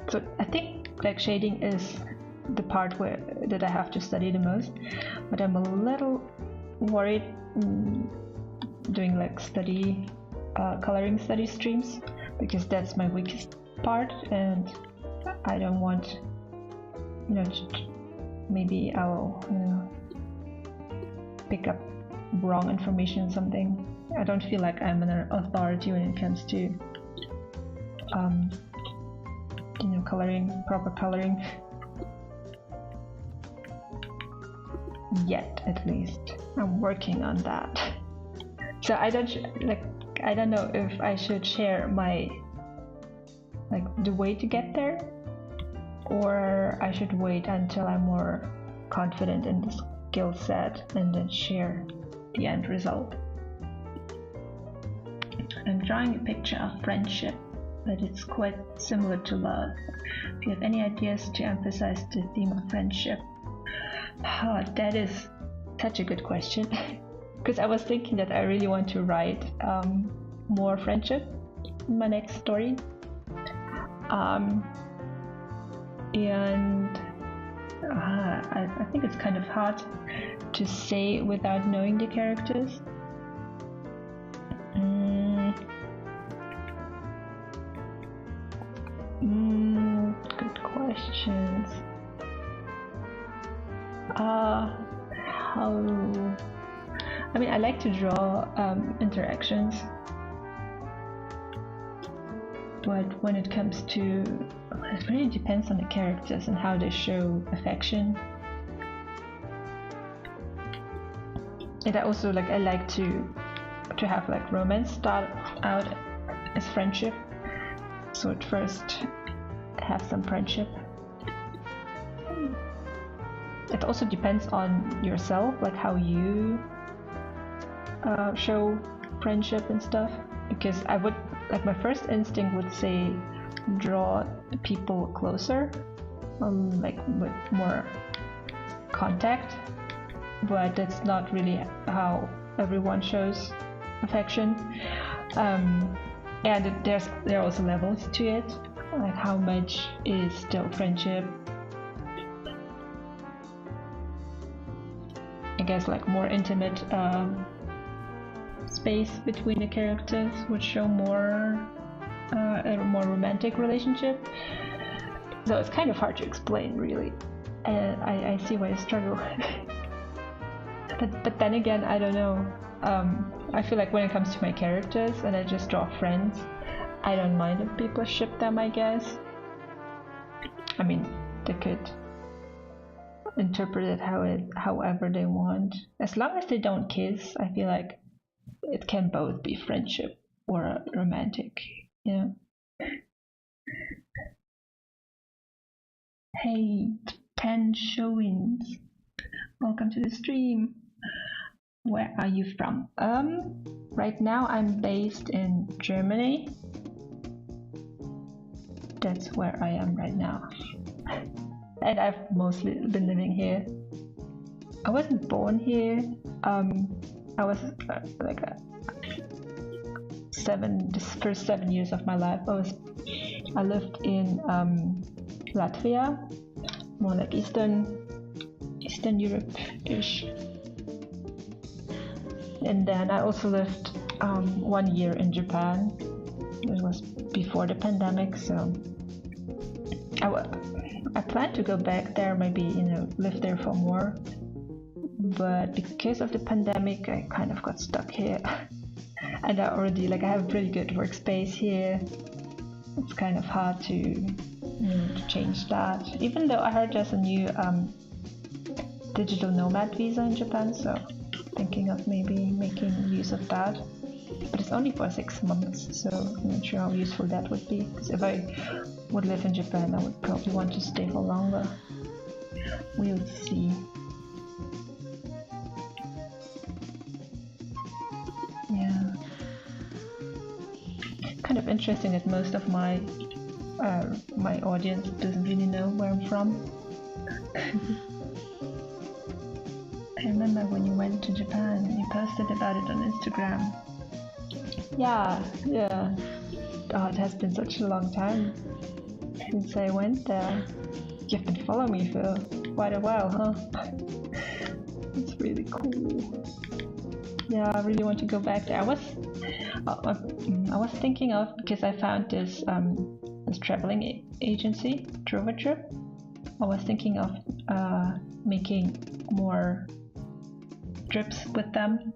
So I think like shading is the part that I have to study the most, but I'm a little worried doing like coloring study streams, because that's my weakest part, and I don't want, maybe I'll pick up wrong information or something. I don't feel like I'm an authority when it comes to coloring, proper coloring. Yet, at least. I'm working on that. So I don't know if I should share my the way to get there, or I should wait until I'm more confident in the skill set and then share the end result. I'm drawing a picture of friendship, but it's quite similar to love. If you have any ideas to emphasize the theme of friendship? Oh, that is such a good question. Because I was thinking that I really want to write more friendship in my next story. And I think it's kind of hard to say without knowing the characters. Good questions. I like to draw interactions, but when it comes to, it really depends on the characters and how they show affection. And I also I like to have romance start out as friendship, so at first have some friendship. It also depends on yourself, how you show friendship and stuff, because I would my first instinct would say draw people closer, with more contact, but that's not really how everyone shows affection. And there are also levels to it, how much is still friendship. I guess more intimate space between the characters would show more a more romantic relationship. So it's kind of hard to explain, really. And I see why you struggle. but then again, I don't know. I feel when it comes to my characters and I just draw friends, I don't mind if people ship them, I guess. They could interpret it however they want. As long as they don't kiss, I feel it can both be friendship or romantic. Hey, 10 showings. Welcome to the stream. Where are you from? Right now I'm based in Germany. That's where I am right now. And I've mostly been living here. I wasn't born here. I was the first 7 years of my life I lived in Latvia, more Eastern Europe-ish. And then I also lived 1 year in Japan. It was before the pandemic, so I plan to go back there, maybe live there for more. But because of the pandemic, I kind of got stuck here. And I already I have a pretty good workspace here. It's kind of hard to change that. Even though I heard there's a new digital nomad visa in Japan, so thinking of maybe making use of that. But it's only for 6 months, so I'm not sure how useful that would be. Because if I would live in Japan, I would probably want to stay for longer. We'll see. Yeah. Kind of interesting that most of my audience doesn't really know where I'm from. I remember when you went to Japan, you posted about it on Instagram. Yeah. Oh, it has been such a long time since I went there. You've been following me for quite a while, huh? It's really cool. Yeah, I really want to go back there. I was thinking of, because I found this this traveling agency, Trova Trip. I was thinking of making more trips with them,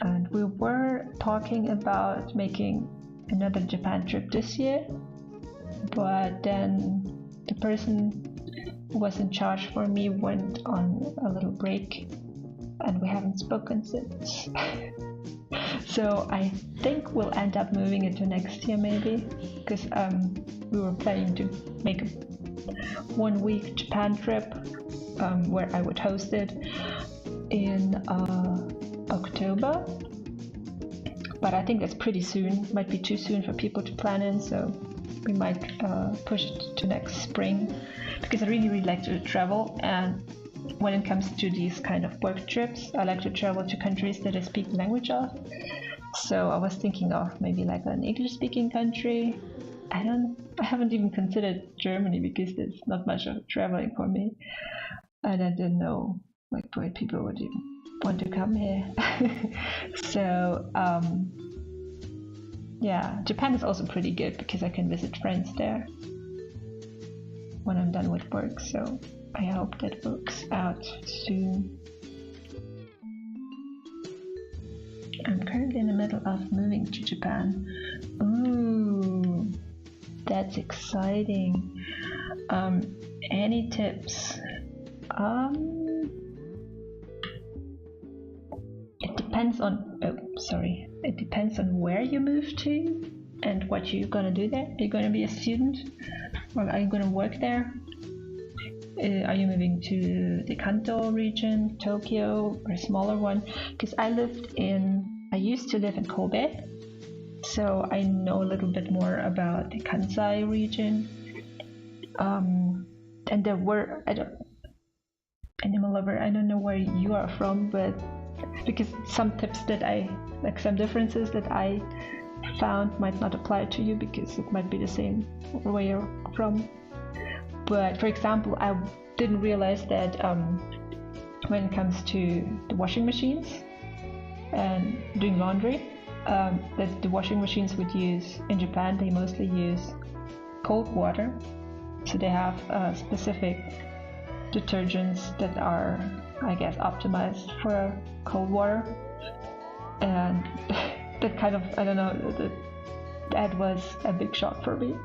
and we were talking about making another Japan trip this year, but then the person who was in charge for me went on a little break, and we haven't spoken since. So I think we'll end up moving it to next year maybe, because we were planning to make a 1 week Japan trip where I would host it in October, but I think that's pretty soon. Might be too soon for people to plan in, so we might push it to next spring, because I really like to travel, and when it comes to these kind of work trips, I like to travel to countries that I speak the language of. So I was thinking of maybe like an English speaking country. I haven't even considered Germany because there's not much of traveling for me, and I didn't know like why people would even want to come here. So yeah, Japan is also pretty good because I can visit friends there when I'm done with work, so I hope that works out soon. I'm currently in the middle of moving to Japan. Ooh, that's exciting. Any tips? It depends on it depends on where you move to and what you're gonna do there. Are you gonna be a student, or are you gonna work there? Are you moving to the Kanto region, Tokyo, or a smaller one? Because I used to live in Kobe, so I know a little bit more about the Kansai region. And there were, Animal Lover, I don't know where you are from, but because some tips that some differences that I found might not apply to you because it might be the same where you're from. But for example, I didn't realize that when it comes to the washing machines and doing laundry, that the washing machines would use, in Japan, they mostly use cold water. So they have specific detergents that are, I guess, optimized for cold water. And that kind of, I don't know, that was a big shock for me,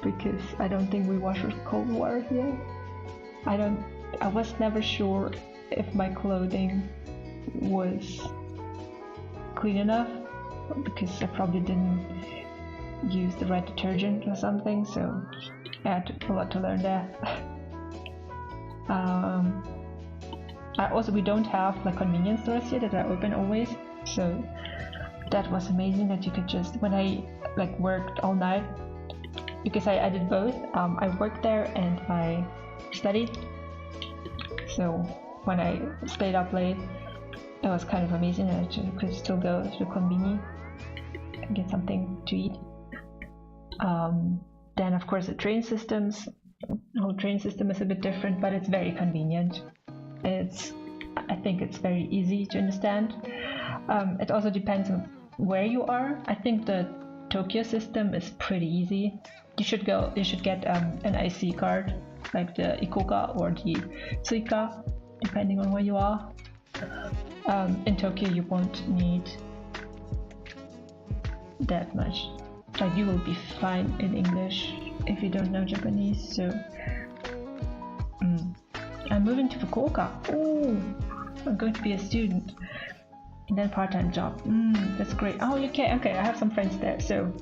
because I don't think we wash with cold water here. I was never sure if my clothing was clean enough, because I probably didn't use the right detergent or something, so I took a lot to learn that. We don't have like convenience stores here that are open always, so that was amazing that you could just, when I like worked all night, because I did both, I worked there and I studied, so when I stayed up late, it was kind of amazing that I could still go to the convenience and get something to eat. Then of course the whole train system is a bit different, but it's very convenient. I think it's very easy to understand. It also depends on where you are. I think the Tokyo system is pretty easy. You should get an IC card, like the Ikoka or the Suica, depending on where you are. In Tokyo you won't need that much. Like, you will be fine in English if you don't know Japanese. So I'm moving to Fukuoka. Oh, I'm going to be a student and then part-time job. That's great. Oh, okay, I have some friends there, so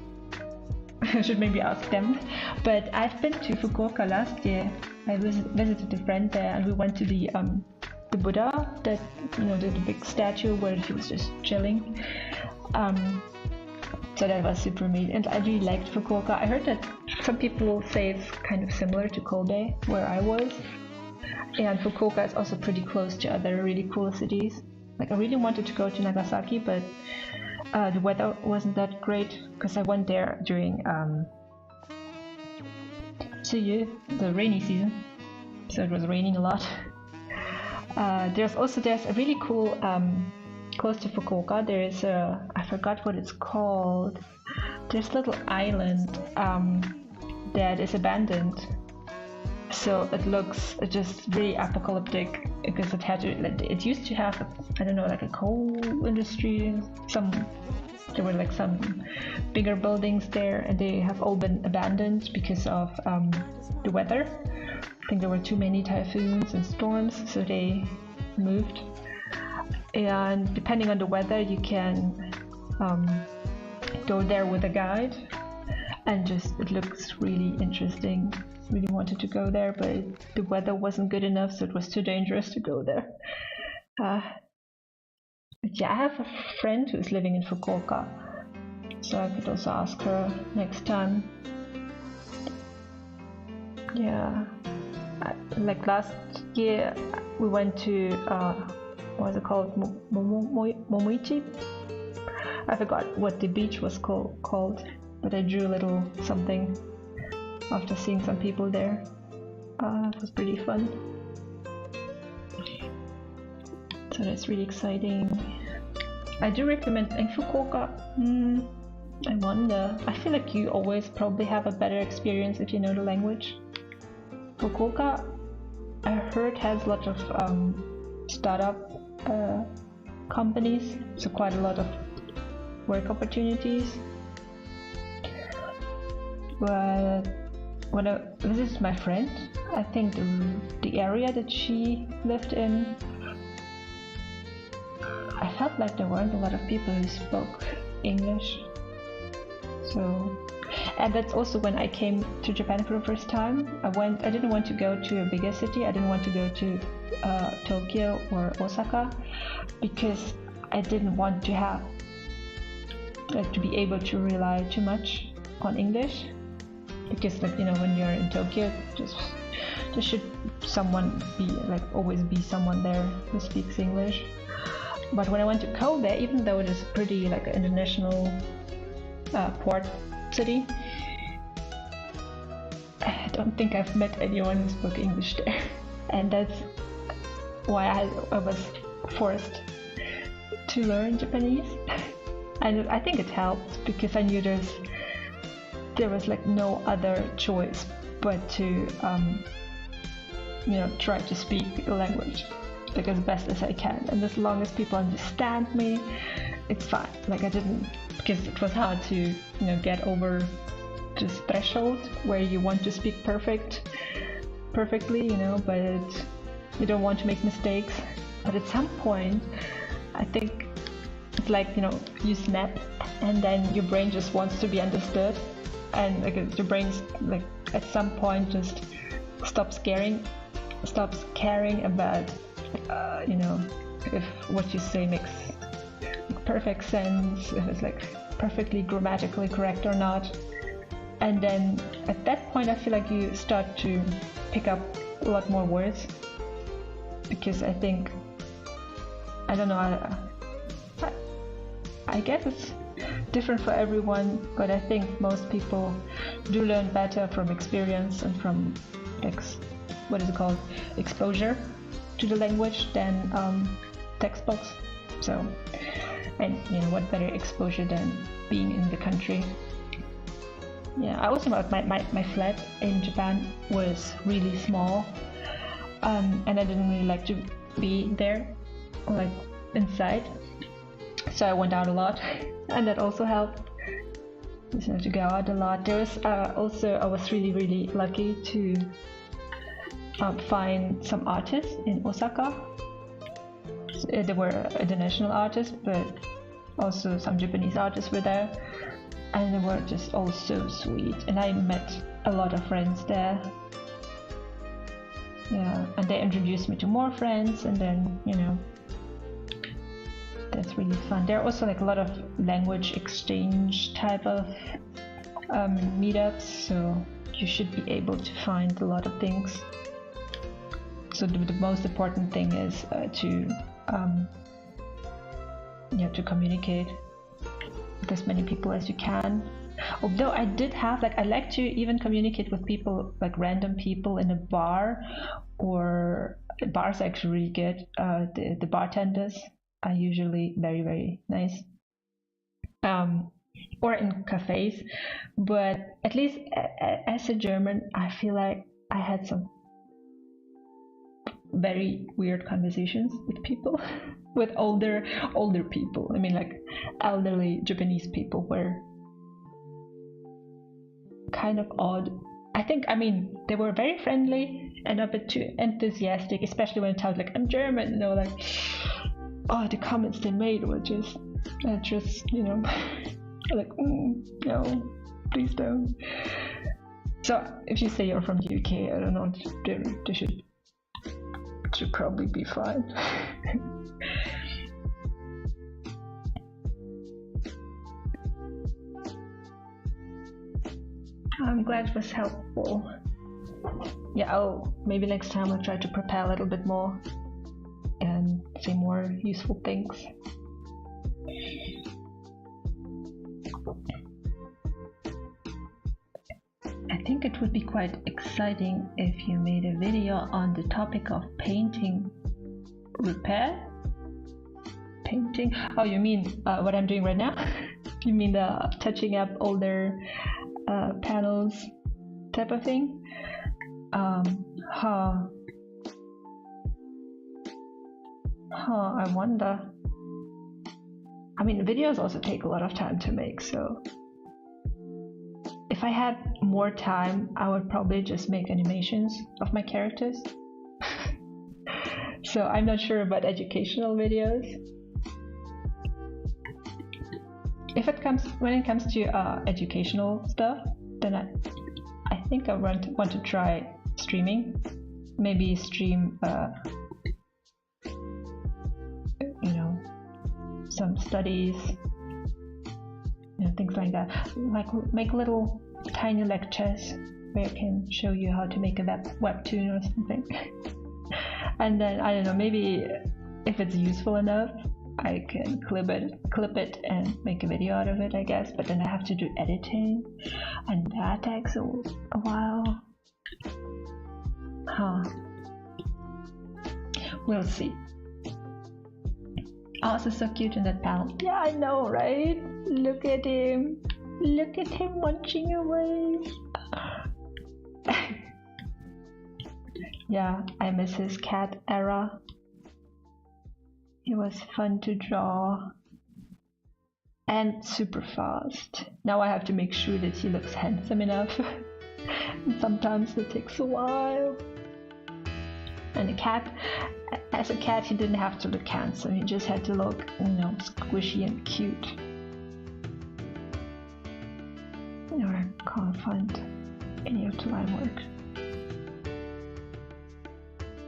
I should maybe ask them. But I've been to Fukuoka last year. I visited a friend there, and we went to the Buddha, that, you know, the big statue where he was just chilling. So that was super amazing, and I really liked Fukuoka. I heard that some people say it's kind of similar to Kobe, where I was. And Fukuoka is also pretty close to other really cool cities. Like, I really wanted to go to Nagasaki, but the weather wasn't that great, because I went there during the rainy season, so it was raining a lot. There's a really cool close to Fukuoka. There is I forgot what it's called. this little island that is abandoned. So it looks just really apocalyptic because it used to have, I don't know, like a coal industry. There were like some bigger buildings there, and they have all been abandoned because of the weather. I think there were too many typhoons and storms, so they moved. And depending on the weather, you can go there with a guide, and it looks really interesting. Really wanted to go there, but the weather wasn't good enough, so it was too dangerous to go there. But yeah, I have a friend who's living in Fukuoka, so I could also ask her next time. Yeah, like last year we went to what was it called, Momoichi? I forgot what the beach was called, but I drew a little something after seeing some people there. It was pretty fun. So that's really exciting. I do recommend in Fukuoka. I wonder. I feel like you always probably have a better experience if you know the language. Fukuoka, I heard, has a lot of startup companies, so quite a lot of work opportunities. But when I visited my friend, I think the area that she lived in, I felt like there weren't a lot of people who spoke English. So, and that's also when I came to Japan for the first time. I didn't want to go to a bigger city. I didn't want to go to Tokyo or Osaka because I didn't want to have to be able to rely too much on English. Because when you're in Tokyo, there should someone always be someone there who speaks English. But when I went to Kobe, even though it is pretty an international port city, I don't think I've met anyone who spoke English there. And that's why I was forced to learn Japanese. And I think it helped because I knew there was no other choice but to try to speak the language as best as I can, and as long as people understand me, it's fine. I didn't, because it was hard to get over this threshold where you want to speak perfectly, but you don't want to make mistakes. But at some point, I think it's you snap, and then your brain just wants to be understood. And your brain's at some point just stops caring about if what you say makes perfect sense, if it's perfectly grammatically correct or not. And then at that point I feel like you start to pick up a lot more words, because I think, I don't know, I guess it's different for everyone, but I think most people do learn better from experience and from exposure to the language than textbooks. So, and what better exposure than being in the country. Yeah, I also my flat in Japan was really small, and I didn't really like to be there inside, so I went out a lot. And that also helped, to go out a lot. There was also, I was really lucky to find some artists in Osaka. There were international artists, but also some Japanese artists were there, and they were just all so sweet. And I met a lot of friends there. Yeah, and they introduced me to more friends, and then that's really fun. There are also a lot of language exchange type of meetups, so you should be able to find a lot of things. So the most important thing is to communicate with as many people as you can. Although I did have I like to even communicate with people, random people in a bar, or bars are actually really good. The bartenders are usually very nice. or in cafes. But at least as a German, I feel like I had some very weird conversations with people, with older people. I mean, like elderly Japanese people were kind of odd. I mean, they were very friendly and a bit too enthusiastic, especially when I told like I'm German. You know, like the comments they made were just like no, please don't. So if you say you're from the UK, I don't know, they should probably be fine. I'm glad it was helpful. Yeah, maybe next time I'll try to prepare a little bit more and say more useful things. I think it would be quite exciting if you made a video on the topic of painting repair. Painting? Oh, you mean what I'm doing right now? You mean the touching up older panels type of thing? I wonder. I mean, videos also take a lot of time to make, so if I had more time, I would probably just make animations of my characters. So I'm not sure about educational videos. When it comes to educational stuff, then I think I want to try streaming. Maybe stream some studies, things like that. Like make little tiny lectures where I can show you how to make a webtoon or something. And then I don't know, maybe if it's useful enough, I can clip it and make a video out of it, I guess. But then I have to do editing, and that takes a while. We'll see. Oz is so cute in that panel. Yeah, I know, right? Look at him. Look at him munching away. Yeah, I miss his cat era. It was fun to draw. And super fast. Now I have to make sure that he looks handsome enough. And sometimes it takes a while. And as a cat, he didn't have to look handsome. He just had to look, squishy and cute. I can't find any of the line work.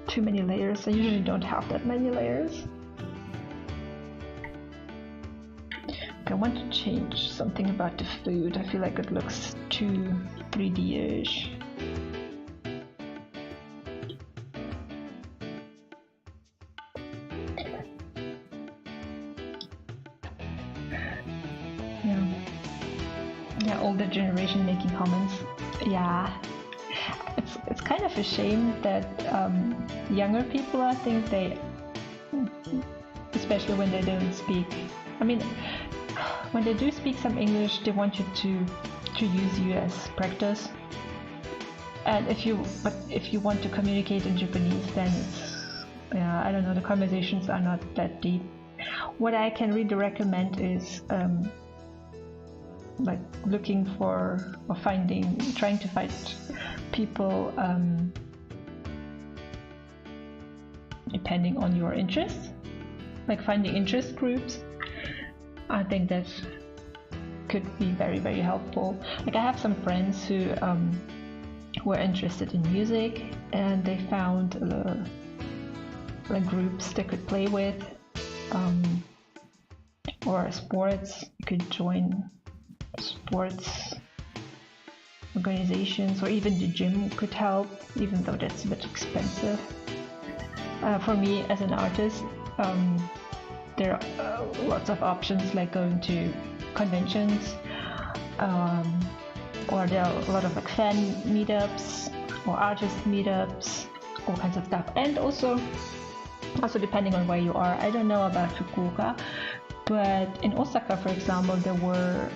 Too many layers. I usually don't have that many layers. I want to change something about the food. I feel like it looks too 3D-ish. Yeah, older generation making comments. Yeah, it's kind of a shame that younger people, I think especially when they don't speak. I mean, when they do speak some English, they want you to use you as practice. And if you want to communicate in Japanese, then I don't know, the conversations are not that deep. What I can really recommend is like looking for or trying to find people depending on your interests, like finding interest groups. I think that could be very, very helpful. Like I have some friends who were interested in music, and they found like groups they could play with, or sports. You could join sports organizations, or even the gym could help, even though that's a bit expensive. For me as an artist, there are lots of options, like going to conventions, or there are a lot of like fan meetups or artist meetups, all kinds of stuff. And also depending on where you are, I don't know about Fukuoka, But in Osaka, for example, there was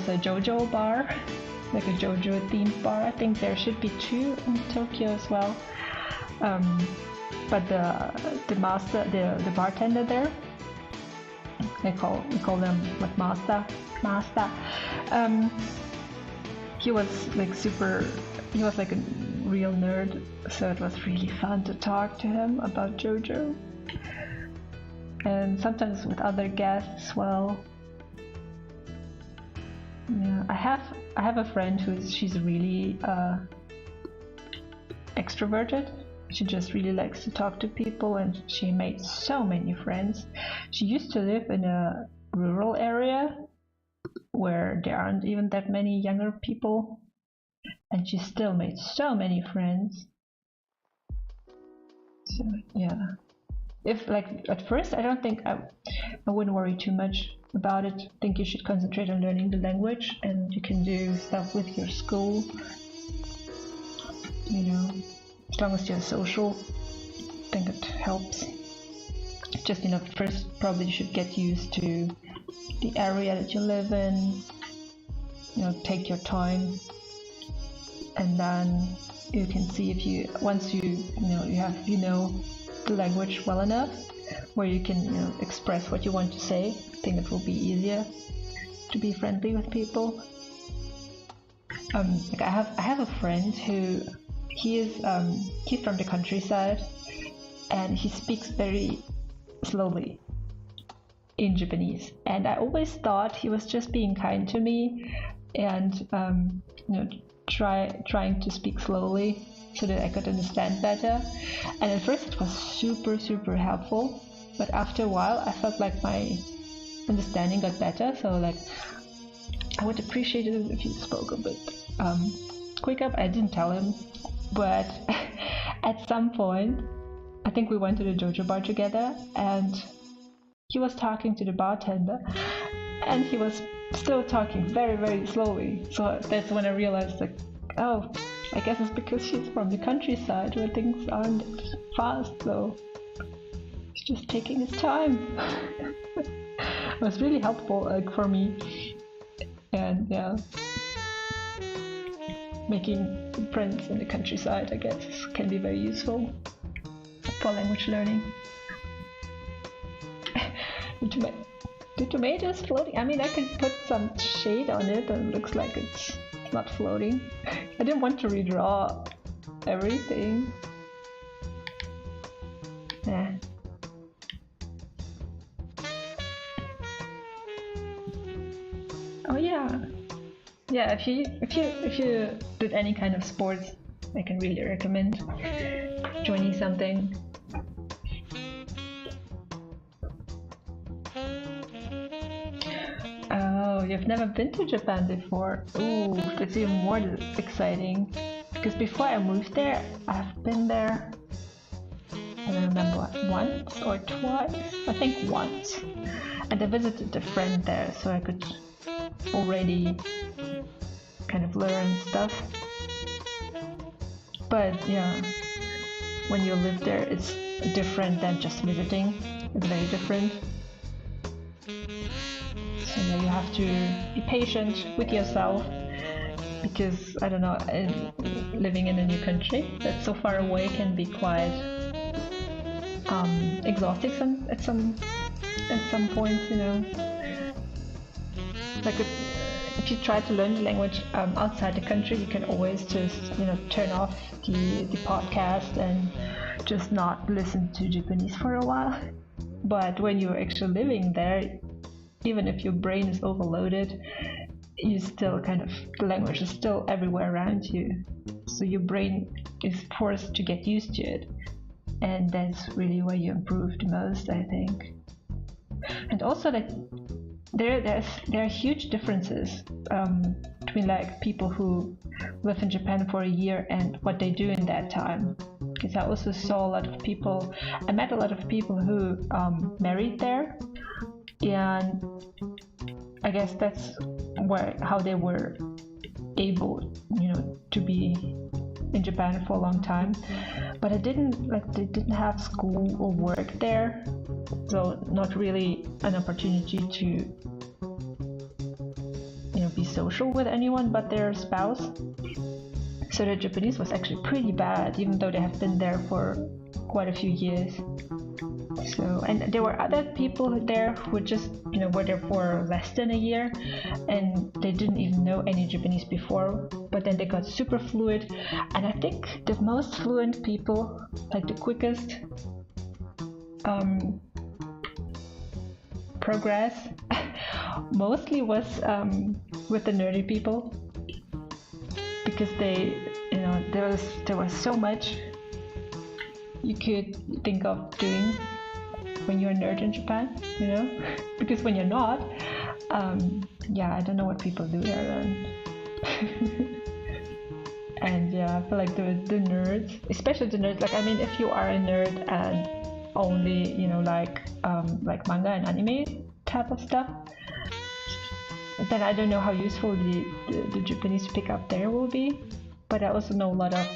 a JoJo bar, like a JoJo themed bar. I think there should be 2 in Tokyo as well. But the bartender there, we call them like master. He was like a real nerd, so it was really fun to talk to him about JoJo. And sometimes with other guests as well. Yeah, I have a friend she's really extroverted. She just really likes to talk to people, and she made so many friends. She used to live in a rural area where there aren't even that many younger people, and she still made so many friends. So yeah, if like at first I don't think I wouldn't worry too much about it. I think you should concentrate on learning the language, and you can do stuff with your school, as long as you're social. I think it helps. Just first probably you should get used to the area that you live in. Take your time, and then you can see if once you know the language well enough, where you can express what you want to say. I think it will be easier to be friendly with people. Like I have a friend who he's from the countryside, and he speaks very slowly in Japanese, and I always thought he was just being kind to me and trying to speak slowly so that I could understand better. And at first it was super helpful, but after a while I felt like my understanding got better. So like I would appreciate it if you spoke a bit quicker. I didn't tell him, but at some point I think we went to the JoJo bar together, and he was talking to the bartender, and he was still talking very slowly. So that's when I realized, like, oh, I guess it's because she's from the countryside where things aren't fast, so he's just taking his time. It was really helpful, like, for me. And yeah, making friends in the countryside, I guess, can be very useful for language learning. The tomatoes floating. I mean, I can put some shade on it and it looks like it's not floating. I didn't want to redraw everything. Yeah. Oh yeah. Yeah, if you did any kind of sports, I can really recommend joining something. Oh, you've never been to Japan before? Ooh, that's even more exciting. Because before I moved there, I've been there, I don't remember, once or twice? I think once. And I visited a friend there, so I could already kind of learn stuff. But yeah, when you live there, it's different than just visiting. It's very different. So yeah, you have to be patient with yourself, because I don't know, living in a new country that's so far away can be quite exhausting at some points, Like if you try to learn the language outside the country, you can always just turn off the podcast and just not listen to Japanese for a while. But when you're actually living there, even if your brain is overloaded, you still the language is still everywhere around you. So your brain is forced to get used to it. And that's really where you improve the most, I think. And also that there are huge differences between like people who live in Japan for a year and what they do in that time. Because I also saw I met a lot of people who married there, and I guess that's how they were able, to be in Japan for a long time, but they didn't have school or work there, so not really an opportunity to be social with anyone but their spouse. So their Japanese was actually pretty bad, even though they have been there for quite a few years. So, and there were other people there who just were there for less than a year, and they didn't even know any Japanese before, but then they got super fluent. And I think the most fluent people, like the quickest progress mostly was with the nerdy people, because they there was so much you could think of doing when you're a nerd in Japan, because when you're not, I don't know what people do there then. And I feel like the nerds, especially the nerds, like, I mean, if you are a nerd and only, like manga and anime type of stuff, then I don't know how useful the Japanese pickup there will be. But I also know a lot of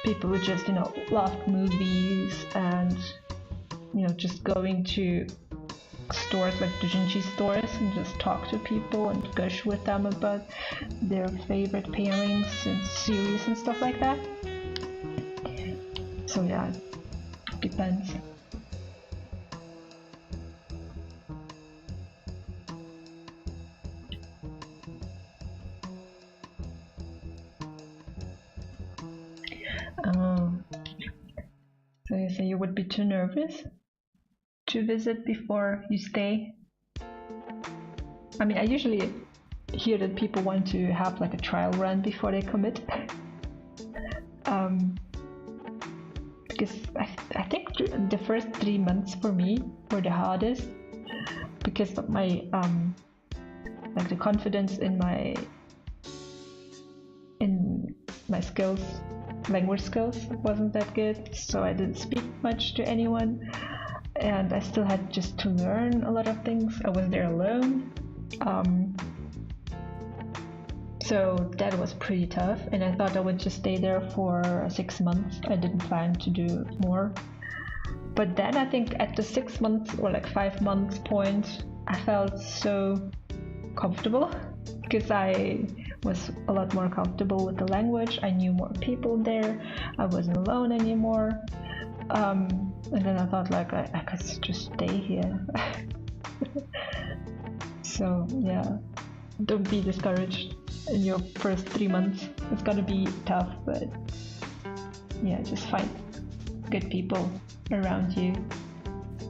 people who just, loved movies and, just going to stores like doujinshi stores and just talk to people and gush with them about their favorite pairings and series and stuff like that. So yeah, it depends. So you say you would be too nervous to visit before you stay? I mean, I usually hear that people want to have like a trial run before they commit. Because I think the first 3 months for me were the hardest, because of my like the confidence in my skills, language skills wasn't that good, so I didn't speak much to anyone, and I still had just to learn a lot of things. I was there alone, so that was pretty tough, and I thought I would just stay there for 6 months. I didn't plan to do more, but then I think at the 6 months or like 5 months point, I felt so comfortable, because I was a lot more comfortable with the language. I knew more people there. I wasn't alone anymore. And then I thought, like, I could just stay here. So yeah, don't be discouraged in your first 3 months. It's gonna be tough, but yeah, just find good people around you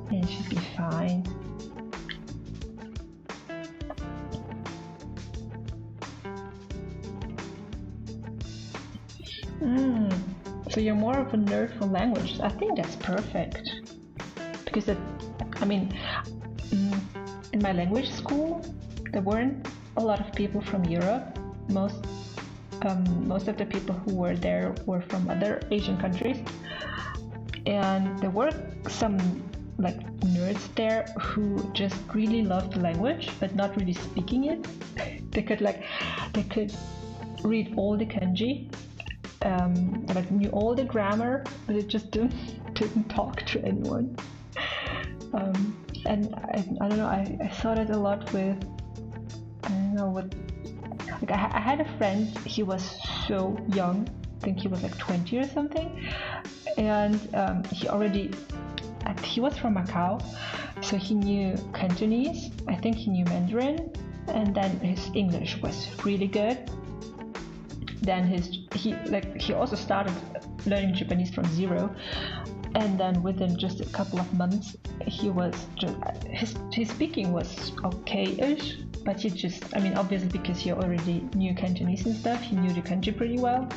and it should be fine. So you're more of a nerd for languages. I think that's perfect, because in my language school, there weren't a lot of people from Europe. Most of the people who were there were from other Asian countries, and there were some like nerds there who just really loved the language but not really speaking it. They could read all the kanji, like knew all the grammar, but it just didn't talk to anyone. And I don't know, I saw that a lot with, like I had a friend. He was so young, I think he was like 20 or something, and he was from Macau, so he knew Cantonese, I think he knew Mandarin, and then his English was really good. Then he also started learning Japanese from zero, and then within just a couple of months, his speaking was okay-ish, but obviously because he already knew Cantonese and stuff, he knew the kanji pretty well,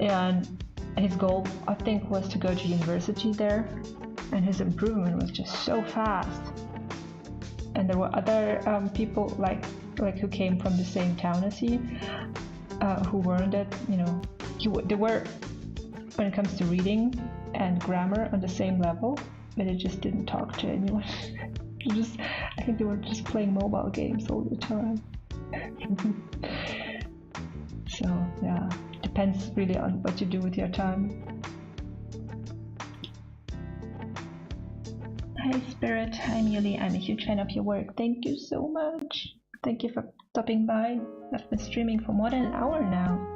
and his goal, I think, was to go to university there, and his improvement was just so fast. And there were other people like who came from the same town as he. Who weren't that, they were, when it comes to reading and grammar, on the same level, but they just didn't talk to anyone. I think they were just playing mobile games all the time. So yeah, depends really on what you do with your time. Hi Spirit, hi Muley, I'm a huge fan of your work. Thank you so much. Thank you for stopping by. I've been streaming for more than an hour now.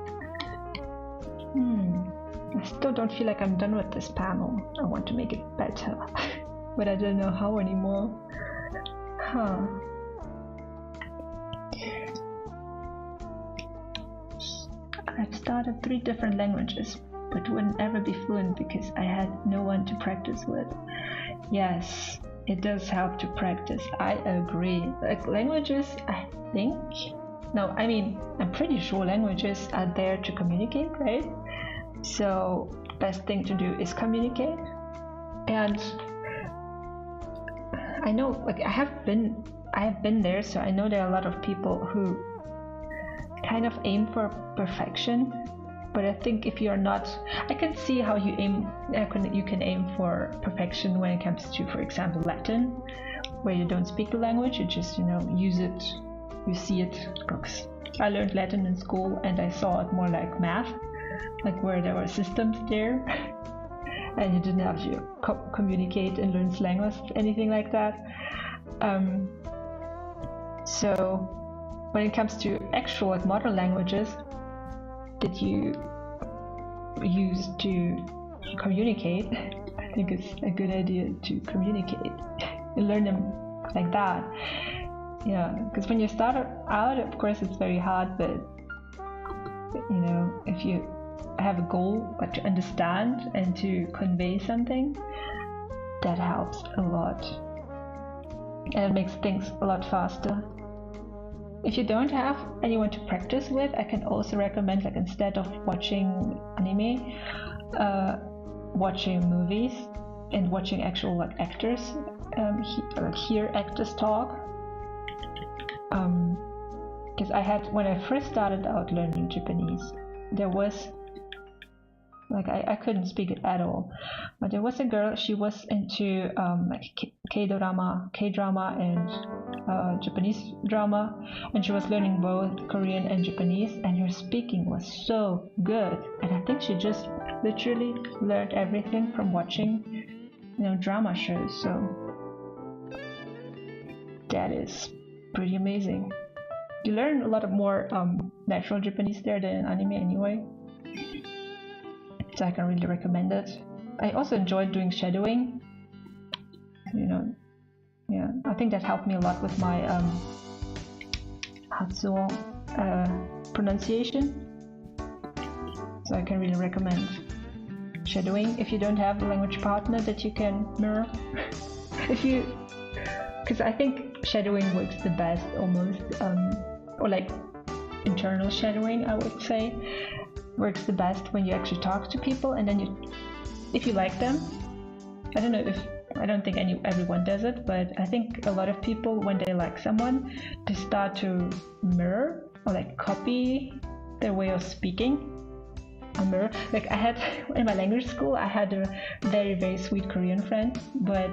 I still don't feel like I'm done with this panel. I want to make it better, but I don't know how anymore. I've started 3 different languages, but wouldn't ever be fluent because I had no one to practice with. Yes, it does help to practice. I agree. Like languages, I think. No, I mean, I'm pretty sure languages are there to communicate, right? So, best thing to do is communicate. And I know, like I have been there, so I know there are a lot of people who kind of aim for perfection. But I think if you're not, I can see how you can aim for perfection when it comes to, for example, Latin, where you don't speak the language, you just, use it, you see it. Because I learned Latin in school and I saw it more like math, like where there were systems there, and you didn't have to communicate and learn slang or anything like that. So when it comes to actual like modern languages that you use to communicate, I think it's a good idea to communicate and learn them like that. Yeah, because when you start out, of course, it's very hard, but if you have a goal like to understand and to convey something, that helps a lot, and it makes things a lot faster. If you don't have anyone to practice with, I can also recommend, like, instead of watching anime, watching movies and watching actual like actors, hear actors talk. Because when I first started out learning Japanese, there was I couldn't speak it at all, but there was a girl. She was into K-drama and Japanese drama, and she was learning both Korean and Japanese, and her speaking was so good. And I think she just literally learned everything from watching drama shows. So that is pretty amazing. You learn a lot of more natural Japanese there than in anime anyway. So I can really recommend it. I also enjoyed doing shadowing. Yeah, I think that helped me a lot with my Hatsuo pronunciation. So I can really recommend shadowing if you don't have a language partner that you can mirror. Because I think shadowing works the best almost, or like internal shadowing, I would say, works the best when you actually talk to people, and then if you like them. I don't think everyone does it, but I think a lot of people, when they like someone, they start to mirror or like copy their way of speaking. Mirror. Like in my language school, I had a very, very sweet Korean friend, but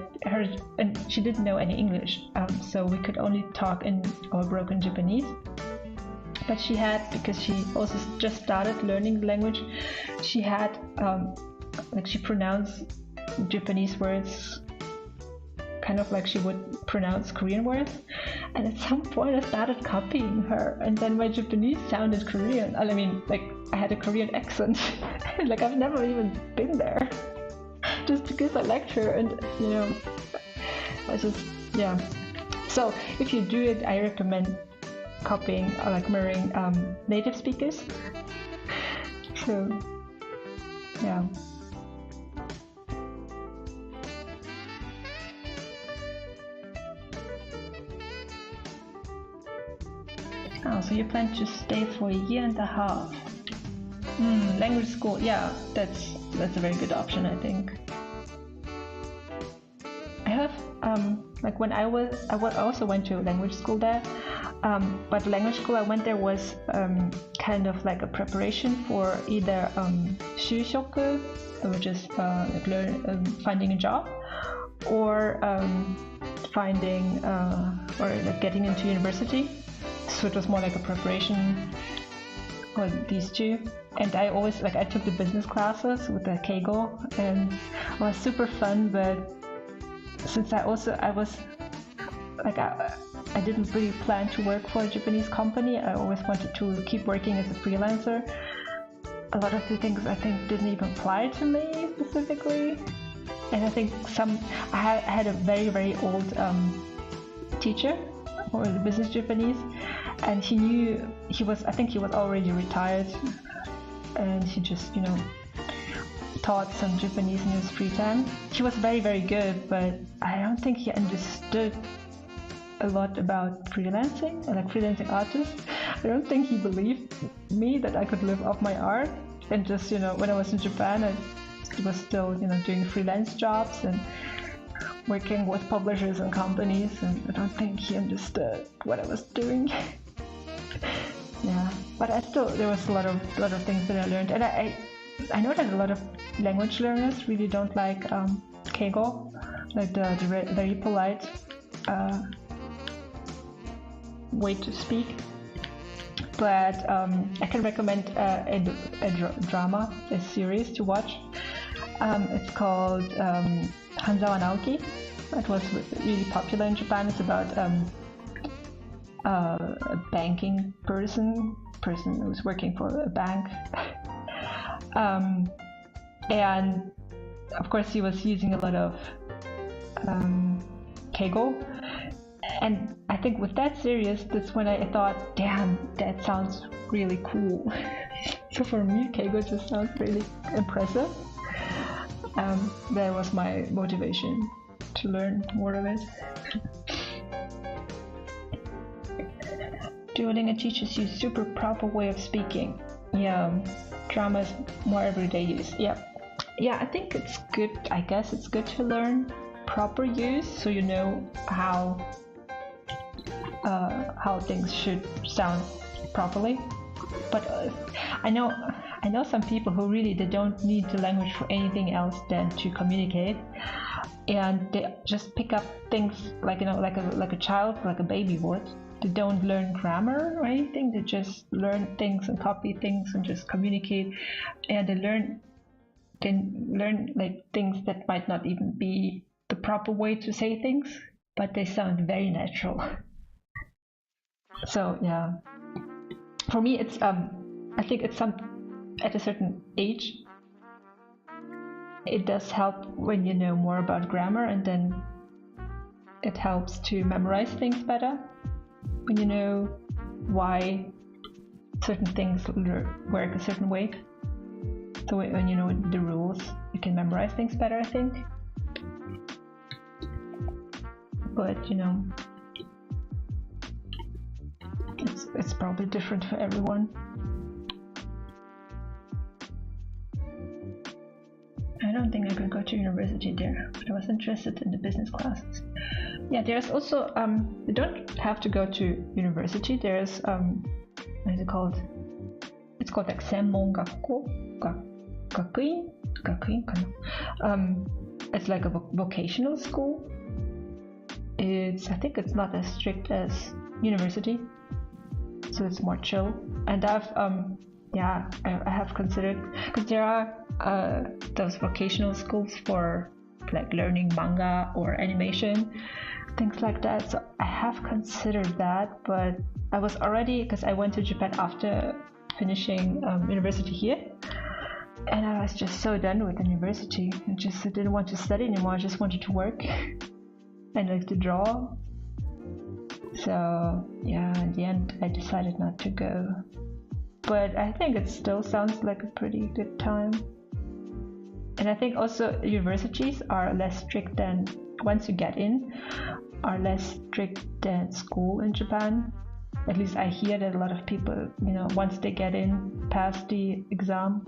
she didn't know any English, so we could only talk in our broken Japanese. But she had, because she also just started learning the language, she had she pronounced Japanese words kind of like she would pronounce Korean words, and at some point I started copying her, and then my Japanese sounded Korean. I mean, like, I had a Korean accent. Like, I've never even been there, just because I liked her, and I just, yeah. So if you do it, I recommend copying or like mirroring native speakers. So yeah. Oh, so you plan to stay for 1.5 years? Language school, yeah, that's a very good option, I think. I have like when I also went to language school there, but the language school I went there was kind of like a preparation for either shushoku, which is like finding a job, or finding or like getting into university. So it was more like a preparation or these two. And I always I took the business classes with the Keigo, and it was super fun. But since I was I didn't really plan to work for a Japanese company. I always wanted to keep working as a freelancer. A lot of the things I think didn't even apply to me specifically. And I think I had a very, very old teacher, or the business Japanese, and I think he was already retired, and he just, taught some Japanese in his free time. He was very, very good, but I don't think he understood a lot about freelancing, like freelancing artists. I don't think he believed me that I could live off my art. And just, when I was in Japan, I was still, doing freelance jobs and working with publishers and companies, and I don't think he understood what I was doing. Yeah, but there was a lot of things that I learned, and I know that a lot of language learners really don't like Keigo, like the very polite way to speak. But I can recommend a series to watch. It's called Hanzawa Naoki. It was really popular in Japan. It's about a banking person who's working for a bank. And of course he was using a lot of Keigo. And I think with that series, that's when I thought, damn, that sounds really cool. So for me, Keigo just sounds really impressive. That was my motivation to learn more of it. Duolingo teaches you super proper way of speaking. Yeah, drama is more everyday use. Yeah, I think it's good. I guess it's good to learn proper use, so you know how things should sound properly. But I know some people who really they don't need the language for anything else than to communicate, and they just pick up things like a child, like a baby would. They don't learn grammar or anything. They just learn things and copy things and just communicate, and they learn like things that might not even be the proper way to say things, but they sound very natural. So yeah, for me it's I think it's at a certain age it does help when you know more about grammar, and then it helps to memorize things better when you know why certain things work a certain way. So when you know the rules, you can memorize things better, I think. But it's probably different for everyone. I don't think I could go to university there, but I was interested in the business classes. Yeah, there's also you don't have to go to university. There's what is it called? It's called like Senmon-gakko, gakuin kana. It's like a vocational school. I think it's not as strict as university, so it's more chill. And I have considered, because there are those vocational schools for like learning manga or animation, things like that. So I have considered that, but I was already, because I went to Japan after finishing university here, and I was just so done with university. I didn't want to study anymore. I just wanted to work and like to draw. So yeah, in the end I decided not to go, but I think it still sounds like a pretty good time. And I think also universities are less strict than, once you get in, are less strict than school in Japan. At least I hear that a lot of people, once they get in, pass the exam,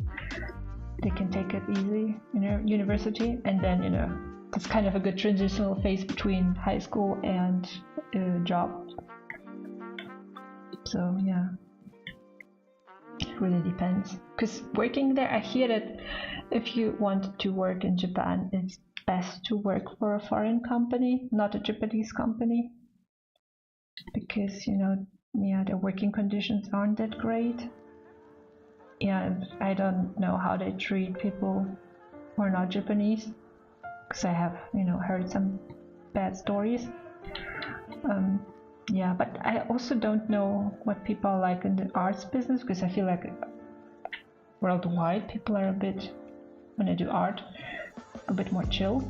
they can take it easy in university, and then it's kind of a good transitional phase between high school and job. So yeah, it really depends. Because working there, I hear that if you want to work in Japan, it's best to work for a foreign company, not a Japanese company, because their working conditions aren't that great. yeah, I don't know how they treat people who are not Japanese, because I have, heard some bad stories. Yeah, but I also don't know what people are like in the arts business, because I feel like worldwide people are a bit, when they do art, a bit more chill.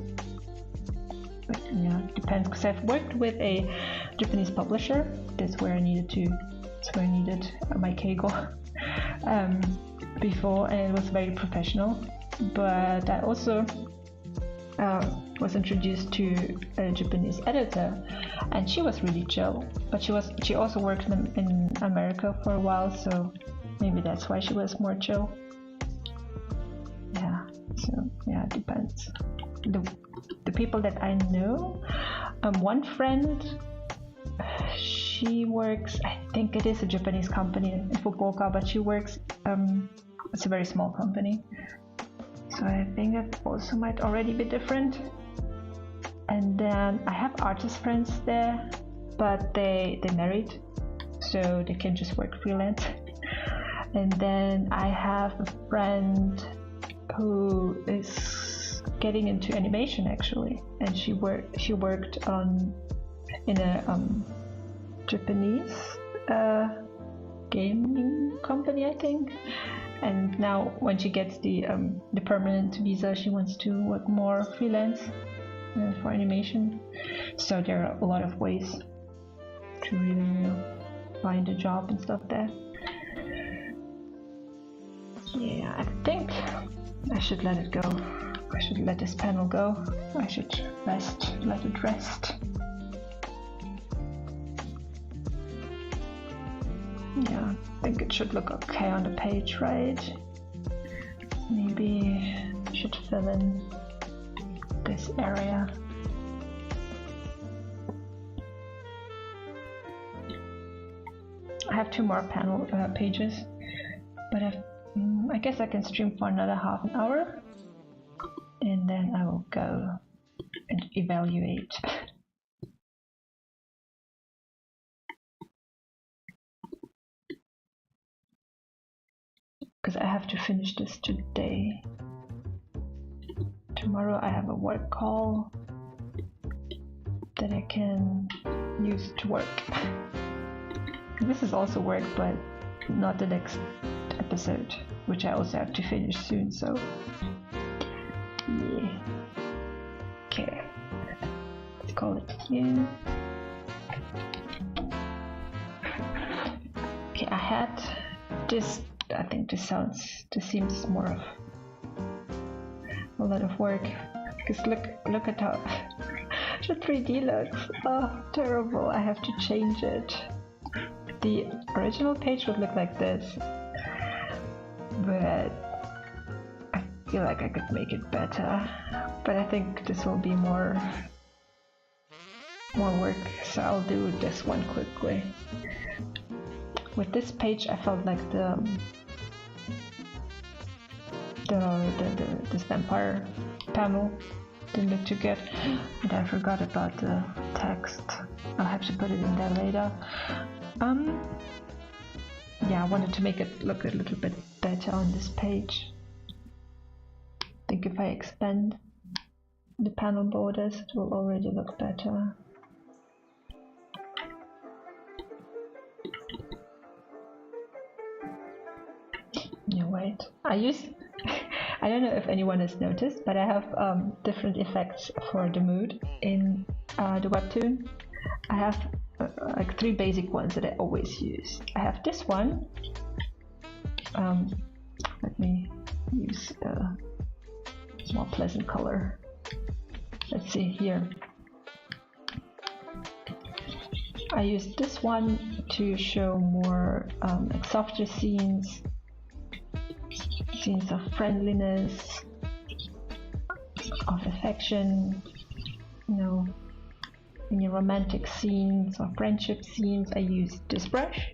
But yeah, it depends, because I've worked with a Japanese publisher. That's where I needed my keigo before, and it was very professional. But I also was introduced to a Japanese editor, and she was really chill. But she also worked in America for a while, so maybe that's why she was more chill. Yeah, so yeah, it depends. The people that I know, one friend, she works, I think it is a Japanese company in Fukuoka, but she works, it's a very small company, so I think it also might already be different. And then I have artist friends there, but they married, so they can just work freelance. And then I have a friend who is getting into animation actually, and she worked in a Japanese gaming company, I think. And now when she gets the permanent visa, she wants to work more freelance for animation. So there are a lot of ways to really find a job and stuff there. Yeah, I think I should let it go. I should let this panel go. I should let it rest. Yeah, I think it should look okay on the page, right? Maybe I should fill in this area. I have 2 more panel pages, but I guess I can stream for another half an hour, and then I will go and evaluate. Because I have to finish this today. Tomorrow I have a work call that I can use to work. This is also work, but not the next episode, which I also have to finish soon, so yeah. Okay, let's call it here. Okay, I had this. I think this seems more of a lot of work, because look at how the 3D looks. Oh, terrible. I have to change it. The original page would look like this, but I feel like I could make it better. But I think this will be more work, so I'll do this one quickly. With this page, I felt like this vampire panel didn't look too good, and I forgot about the text. I'll have to put it in there later. Yeah, I wanted to make it look a little bit better on this page. I think if I expand the panel borders, it will already look better. Yeah, wait. I don't know if anyone has noticed, but I have different effects for the mood in the Webtoon. I have like 3 basic ones that I always use. I have this one. Let me use a more pleasant color. Let's see here. I use this one to show more like softer scenes of friendliness, of affection, in your romantic scenes or friendship scenes. I use this brush,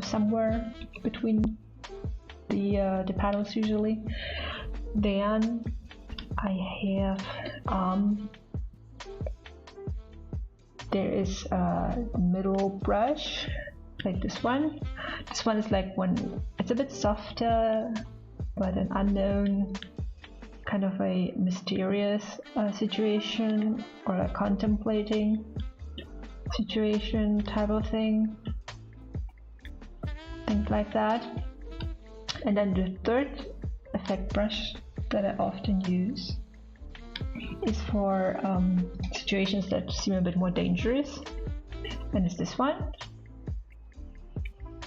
somewhere between the panels usually. Then I have there is a middle brush like this one. This one is like when it's a bit softer, but an unknown, kind of a mysterious situation, or a contemplating situation type of thing. Things like that. And then the third effect brush that I often use is for situations that seem a bit more dangerous, and it's this one.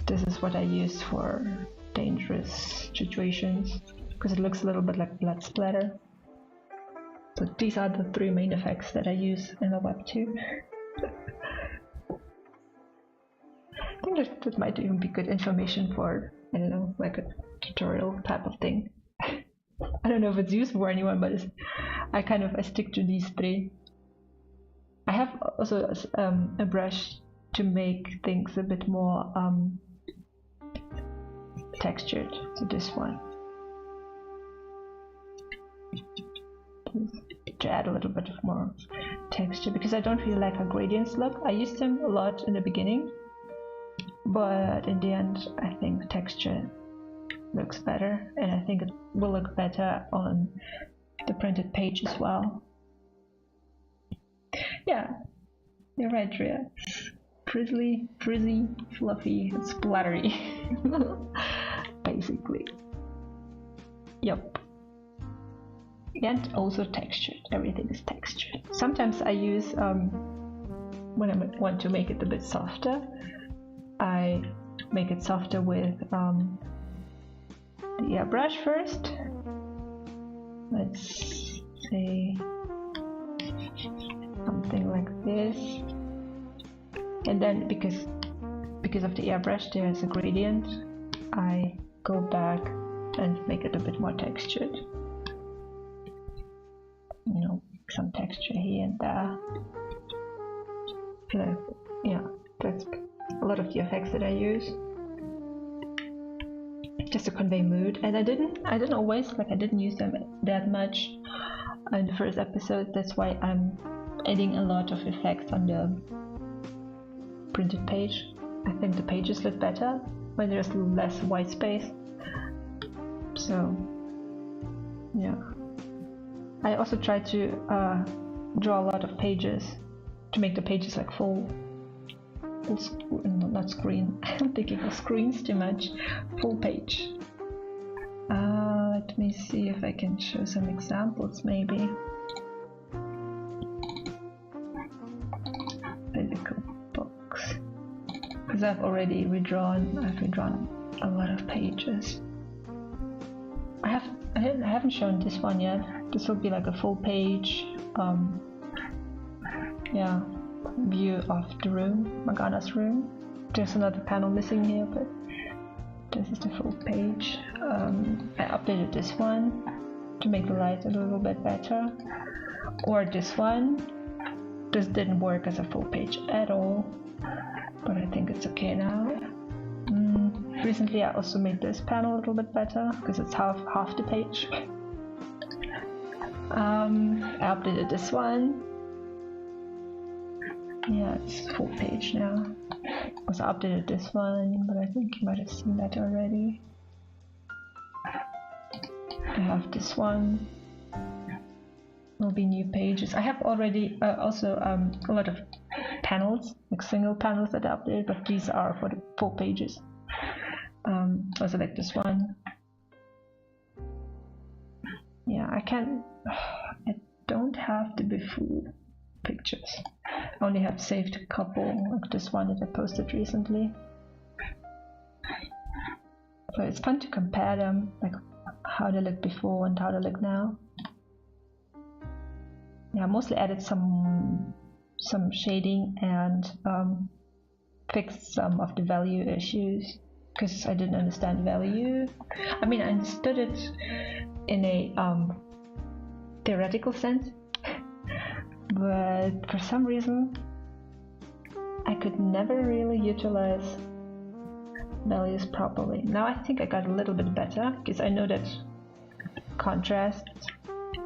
This is what I use for dangerous situations because it looks a little bit like blood splatter. So these are the three main effects that I use in the Webtoon. I think that might even be good information for, I don't know, like a tutorial type of thing. I don't know if it's useful for anyone, but I stick to these three. I have also a brush to make things a bit more textured. So this one, to add a little bit of more texture, because I don't really like how gradients look. I used them a lot in the beginning, but in the end I think texture looks better, and I think it will look better on the printed page as well. Yeah, you're right, Drea. Frizzy, fluffy, and splattery. Basically. Yep. And also textured. Everything is textured. Sometimes I use, when I want to make it a bit softer, I make it softer with the airbrush first. Let's say something like this. And then because of the airbrush there's a gradient, I go back and make it a bit more textured. You know, some texture here and there. So, yeah, that's a lot of the effects that I use, just to convey mood. And I didn't always, like, I didn't use them that much in the first episode. That's why I'm adding a lot of effects on the printed page. I think the pages look better when there's less white space. So yeah, I also try to draw a lot of pages to make the pages like full not screen. I'm thinking of screens too much. Full page. Let me see if I can show some examples maybe. Physical books. Because I've redrawn a lot of pages. I haven't shown this one yet. This will be like a full page yeah, view of the room, Morgana's room. There's another panel missing here, but this is the full page. I updated this one to make the light a little bit better. Or this one. This didn't work as a full page at all, but I think it's okay now. Recently I also made this panel a little bit better, because it's half the page. I updated this one. Yeah, it's full page now. Also updated this one, but I think you might have seen that already. I have this one. Will be new pages. I have already also a lot of panels, like single panels that I updated, but these are for the full pages. Also like this one. Yeah, I don't have the full pictures. I only have saved a couple, like this one that I posted recently. So it's fun to compare them, like how they look before and how they look now. Yeah, I mostly added some shading and fixed some of the value issues, because I didn't understand value. I mean, I understood it in a theoretical sense, but for some reason I could never really utilize values properly. Now I think I got a little bit better, because I know that contrast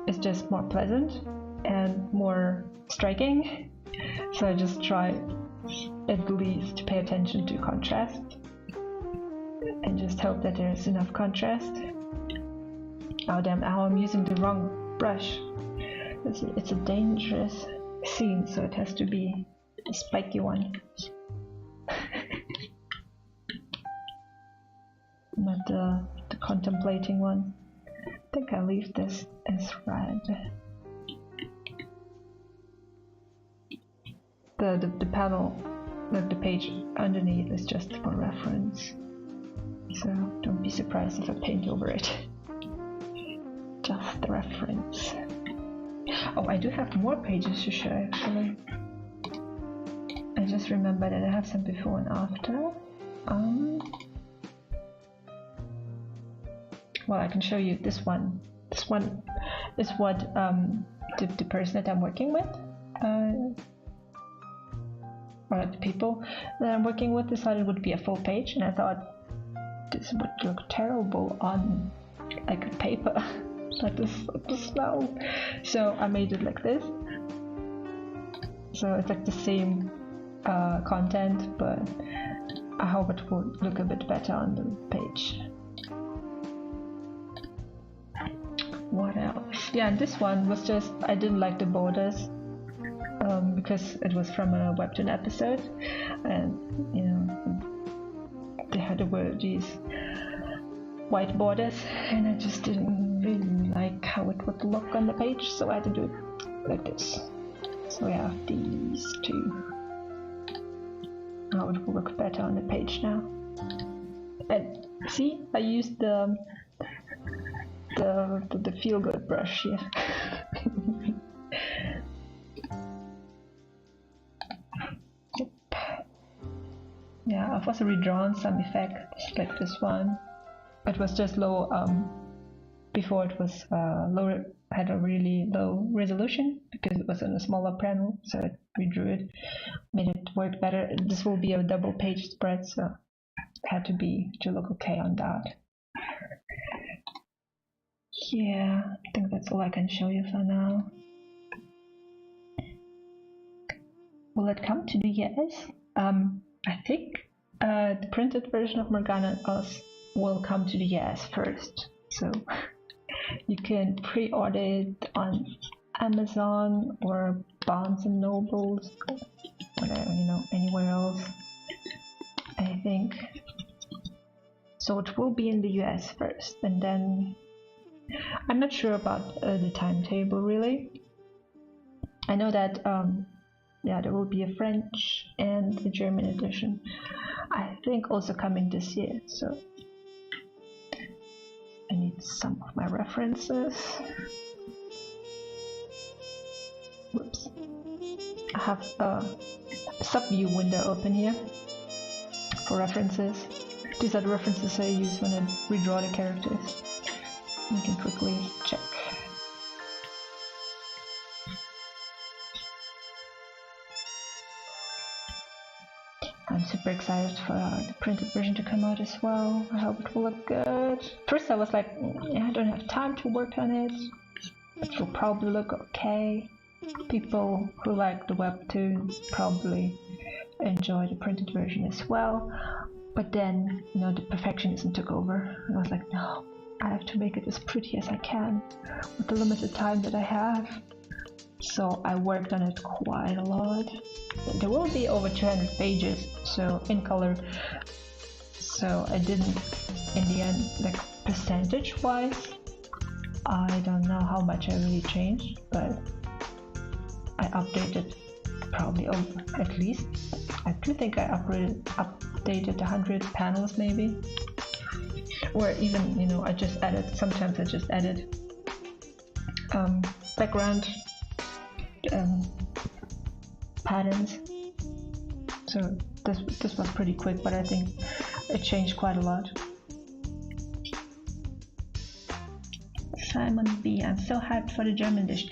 is just more pleasant and more striking, so I just try at least to pay attention to contrast and and just hope that there's enough contrast. Oh damn, I'm using the wrong brush. It's a dangerous scene, so it has to be a spiky one. Not the contemplating one. I think I'll leave this as red. The panel, the page underneath is just for reference. So don't be surprised if I paint over it. Just the reference. Oh, I do have more pages to show actually. I just remember that I have some before and after. Well, I can show you this one. This one is what the person that I'm working with, or the people that I'm working with, decided would be a full page, and I thought this would look terrible on like a paper, like the snow. So I made it like this. So it's like the same content, but I hope it will look a bit better on the page. What else? Yeah, and this one was just, I didn't like the borders because it was from a Webtoon episode, and you know, there were these white borders, and I just didn't really like how it would look on the page, so I had to do it like this. So we have these two. Now it will look better on the page now. And see, I used the feel-good brush here. Yeah, I've also redrawn some effects like this one. It was just low, before it was lower, had a really low resolution because it was on a smaller panel, so I redrew it, made it work better. This will be a double page spread, so it had to look okay on that. Yeah, I think that's all I can show you for now. Will it come to the US? I think the printed version of Morgana and Oz will come to the US first. So you can pre-order it on Amazon or Barnes and Nobles, whatever, you know, anywhere else, I think. So it will be in the US first, and then I'm not sure about the timetable really. I know that yeah, there will be a French and a German edition, I think also coming this year, so I need some of my references. Whoops. I have a sub-view window open here for references. These are the references I use when I redraw the characters. You can quickly check. I'm super excited for the printed version to come out as well. I hope it will look good. First I was like, I don't have time to work on it. It will probably look okay. People who like the Webtoon probably enjoy the printed version as well. But then, you know, the perfectionism took over. And I was like, no, I have to make it as pretty as I can with the limited time that I have. So I worked on it quite a lot. There will be over 200 pages, so in color. So I didn't, in the end, like percentage-wise, I don't know how much I really changed, but I updated probably at least. I do think I updated 100 panels maybe, or even, you know, I just added. Sometimes I just added background patterns. So this was pretty quick, but I think it changed quite a lot. Simon B, I'm so hyped for the German edition.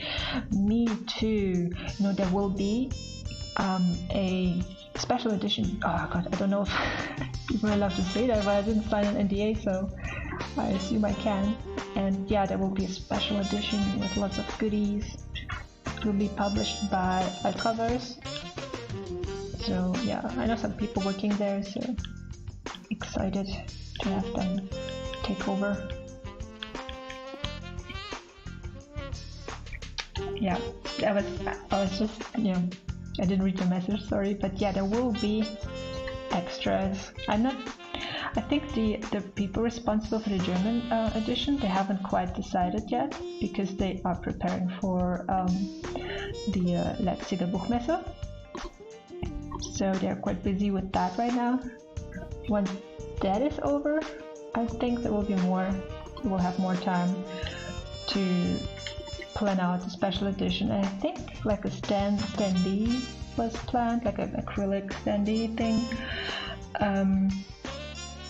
Me too. You know, there will be a special edition. Oh god, I don't know if people are allowed to say that, but I didn't sign an NDA, so I assume I can. And yeah, there will be a special edition with lots of goodies. It will be published by Ultraverse. So yeah, I know some people working there, so excited to have them take over. Yeah, I was just, you know, I didn't read your message, sorry, but yeah, there will be extras. I think the people responsible for the German edition, they haven't quite decided yet, because they are preparing for the Leipziger Buchmesse. So they're quite busy with that right now. Once that is over, I think there will be more, we'll have more time to plan out the special edition. And I think like a standee was planned, like an acrylic standee thing.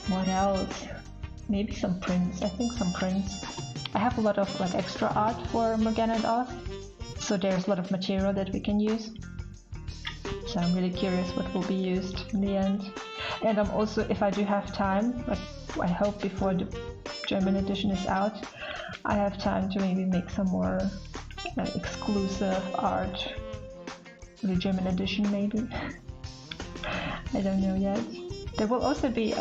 What else? Maybe some prints. I think some prints. I have a lot of like extra art for Morgana and Oz, so there's a lot of material that we can use. So I'm really curious what will be used in the end. And I'm also, if I do have time, like I hope before the German edition is out, I have time to maybe make some more exclusive art for the German edition, maybe. I don't know yet. There will also be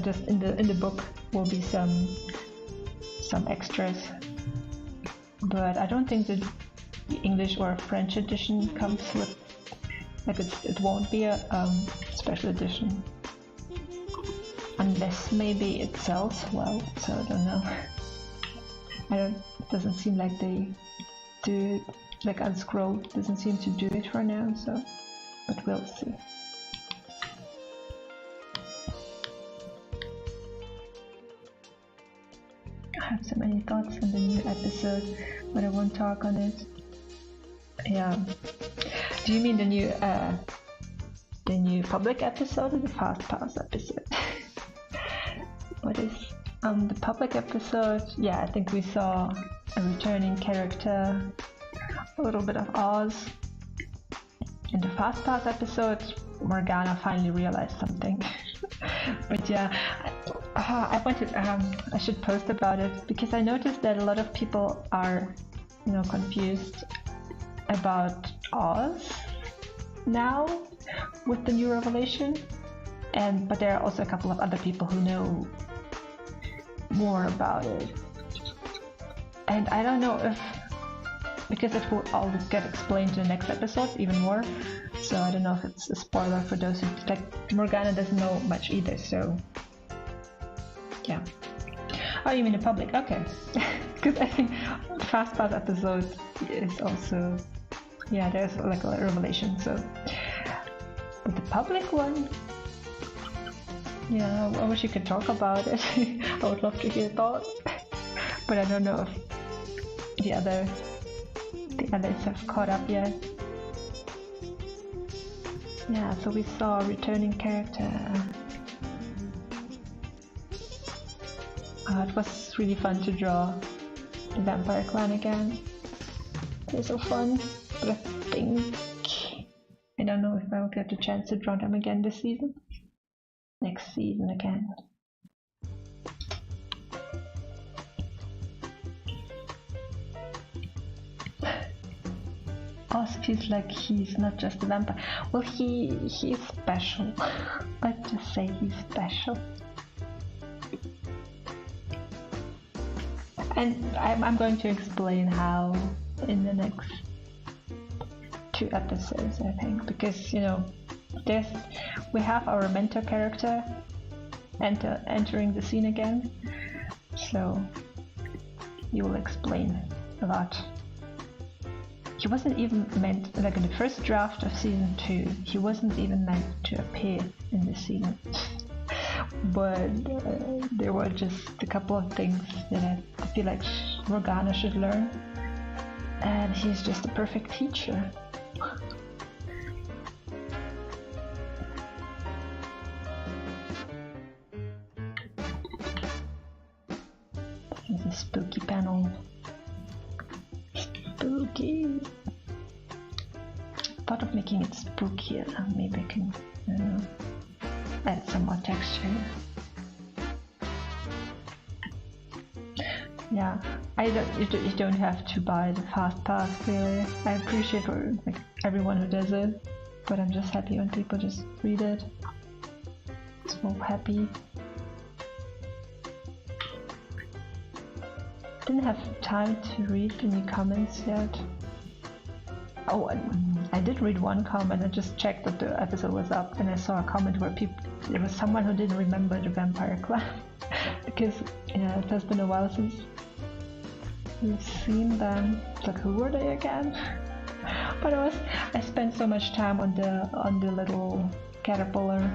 just in the book will be some extras, but I don't think the English or French edition comes with, like it won't be a special edition unless maybe it sells well. So I don't know. It doesn't seem like they do, like Unscroll doesn't seem to do it for now. So, but we'll see. I have so many thoughts on the new episode, but I won't talk on it. Yeah. Do you mean the new public episode or the Fast Pass episode? What is the public episode? Yeah, I think we saw a returning character, a little bit of Oz. In the Fast Pass episode, Morgana finally realized something. But yeah, I wanted, I should post about it, because I noticed that a lot of people are, you know, confused about Oz now with the new revelation, but there are also a couple of other people who know more about it, and I don't know if, because it will all get explained in the next episode even more, so I don't know if it's a spoiler for those who, like, Morgana doesn't know much either, so yeah. Oh, you mean the public? Okay. Because I think the Fast Pass episode is also, yeah, there's like a revelation, so. But the public one, yeah, I wish you could talk about it. I would love to hear thoughts. But I don't know if the others have caught up yet. Yeah, so we saw a returning character. It was really fun to draw the Vampire Clan again. They're so fun, but I don't know if I'll get the chance to draw them again this season. Next season again. Oz feels like he's not just a vampire. Well, he is special. Let's just say he's special. And I'm going to explain how in the next 2 episodes, I think, because, you know, we have our mentor character entering the scene again, so he will explain a lot. He wasn't even meant, like in the first draft of season 2, he wasn't even meant to appear in the scene. But there were just a couple of things that I feel like Morgana should learn, and he's just a perfect teacher. This is a spooky panel. Spooky. I thought of making it spookier. Maybe I can, I don't know, add some more texture. Yeah, you don't have to buy the Fast Pass, really. I appreciate everyone who does it, but I'm just happy when people just read it. It's so happy. Didn't have time to read any comments yet. Oh, I did read one comment. I just checked that the episode was up, and I saw a comment where there was someone who didn't remember the Vampire Clan because yeah, it has been a while since we've seen them. It's like, who were they again? But I spent so much time on the little caterpillar,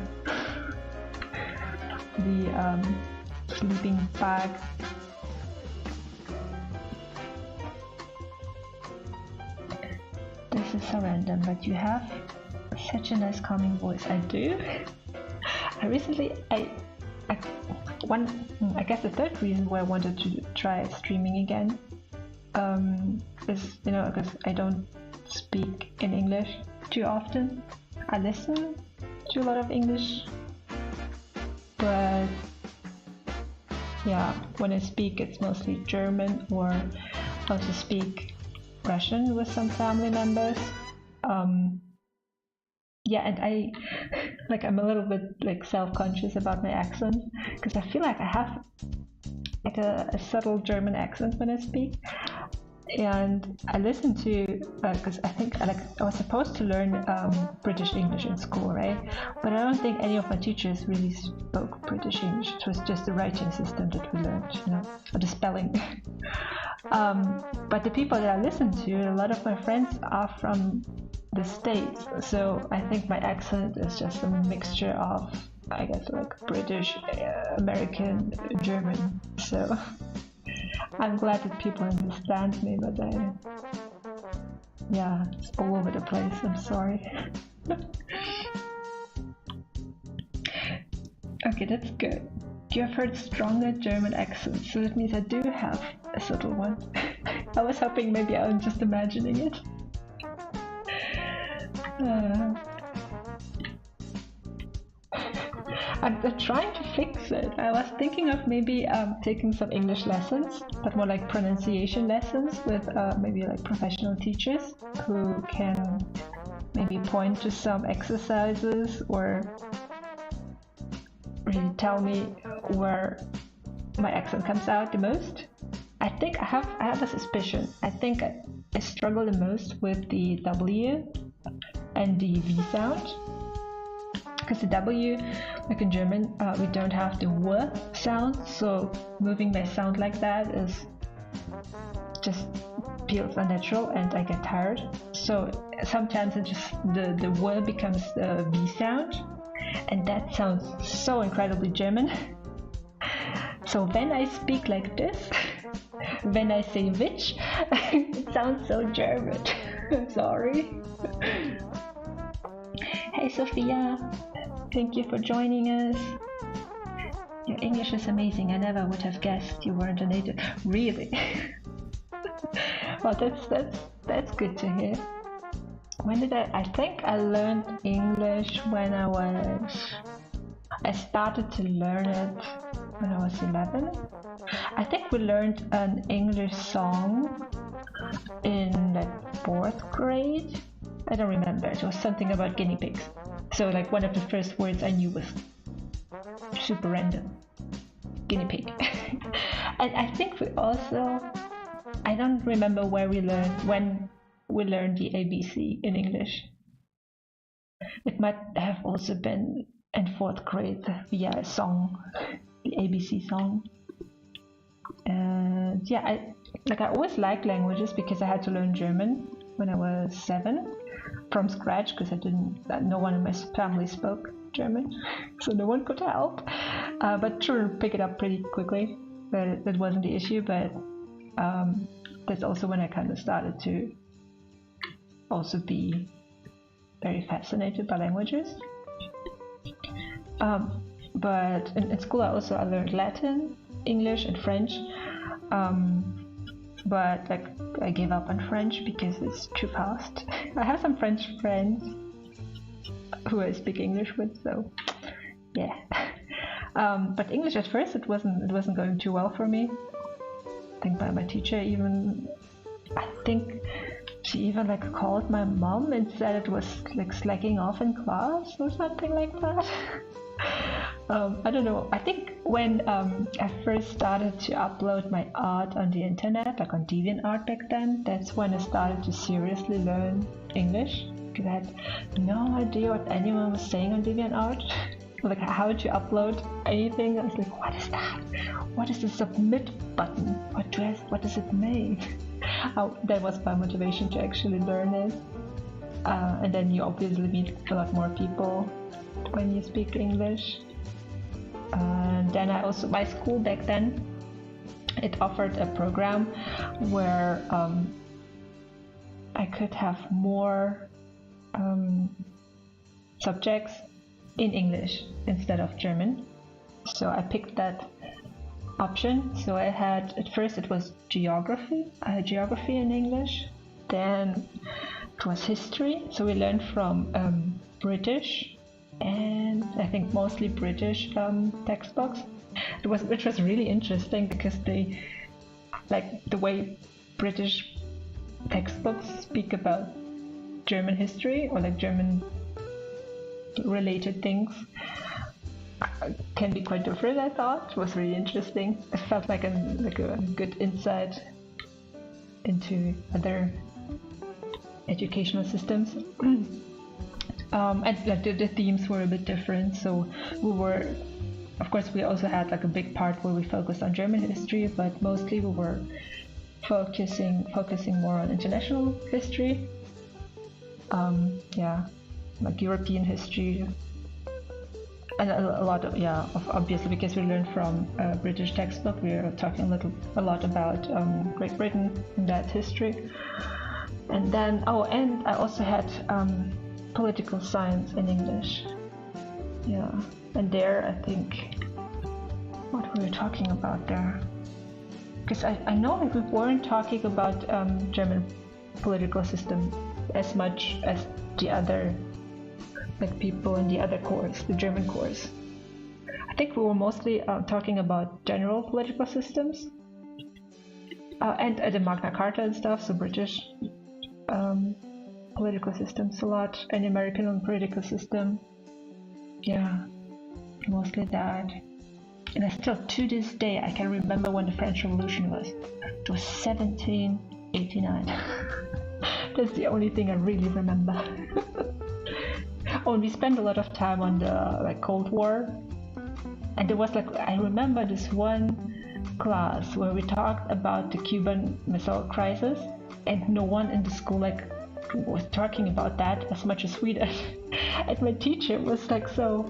the sleeping bag. This is so random, but you have such a nice calming voice. I do. I recently, I guess the third reason why I wanted to try streaming again is, you know, because I don't speak in English too often. I listen to a lot of English, but yeah, when I speak it's mostly German, or I also speak Russian with some family members. Yeah, and I'm a little bit like self-conscious about my accent because I feel like I have like a subtle German accent when I speak. And I listened to because I think I was supposed to learn British English in school, right? But I don't think any of my teachers really spoke British English. It was just the writing system that we learned, you know, or the spelling. But the people that I listen to, a lot of my friends are from the States, so I think my accent is just a mixture of, I guess, like British, American, German. So I'm glad that people understand me, but yeah, it's all over the place. I'm sorry. Okay, that's good. You have heard stronger German accents, so that means I do have a subtle one. I was hoping maybe I'm just imagining it. I'm trying to fix it. I was thinking of maybe taking some English lessons, but more like pronunciation lessons with maybe like professional teachers who can maybe point to some exercises or really tell me where my accent comes out the most. I think I have a suspicion. I think I struggle the most with the W and the V sound. Because the W, like in German, we don't have the W sound, so moving my sound like that is just feels unnatural and I get tired. So sometimes it just the W becomes the V sound, and that sounds so incredibly German. So when I speak like this, when I say which, it sounds so German. Sorry. Hey Sophia, thank you for joining us. Your English is amazing. I never would have guessed you weren't a native. Really? Well, that's good to hear. When did I think I learned English when I started to learn it when I was 11. I think we learned an English song in like 4th grade. I don't remember. It was something about guinea pigs. So like one of the first words I knew was super random. Guinea pig. And I think we also, I don't remember when we learned the ABC in English. It might have also been in 4th grade via a song, the ABC song. And yeah, I always liked languages because I had to learn German when I was 7 from scratch because no one in my family spoke German, so no one could help. But children pick it up pretty quickly. That wasn't the issue, but that's also when I kind of started to also be very fascinated by languages. But in school I learned Latin, English, and French. But like I gave up on French because it's too fast. I have some French friends who I speak English with, so yeah. But English at first it wasn't going too well for me. I think by my teacher even. I think she even like called my mom and said it was like slacking off in class or something like that. I don't know. I think when I first started to upload my art on the internet, like on DeviantArt back then, that's when I started to seriously learn English. Because I had no idea what anyone was saying on DeviantArt. Like how to upload anything. I was like, what is that? What is the submit button? What does it mean? That was my motivation to actually learn it. And then you obviously meet a lot more people when you speak English. And then I also, my school back then, it offered a program where I could have more subjects in English instead of German. So I picked that option. So I had, at first it was geography. I had geography in English. Then it was history. So we learned from British and I think mostly British textbooks. Which was really interesting because they, like the way British textbooks speak about German history or like German related things can be quite different. I thought it was really interesting. It felt like a good insight into other educational systems. And like the themes were a bit different. So we were, of course, we also had like a big part where we focused on German history, but mostly we were focusing more on international history. Yeah, like European history, and a lot of obviously because we learned from a British textbook, we were talking a lot about Great Britain and that history. And then and I also had political science in English. Yeah, and there I think what were we talking about there? Because I know like we weren't talking about German political system as much as the other like people in the other course, the German course. I think we were mostly talking about general political systems and the Magna Carta and stuff, so British political systems a lot, and American political system. Yeah, mostly that. And I still, to this day, I can remember when the French Revolution was. It was 1789. That's the only thing I really remember. Oh, and we spent a lot of time on the Cold War. And there was I remember this one class where we talked about the Cuban Missile Crisis, and no one in the school was talking about that as much as we did. And my teacher was so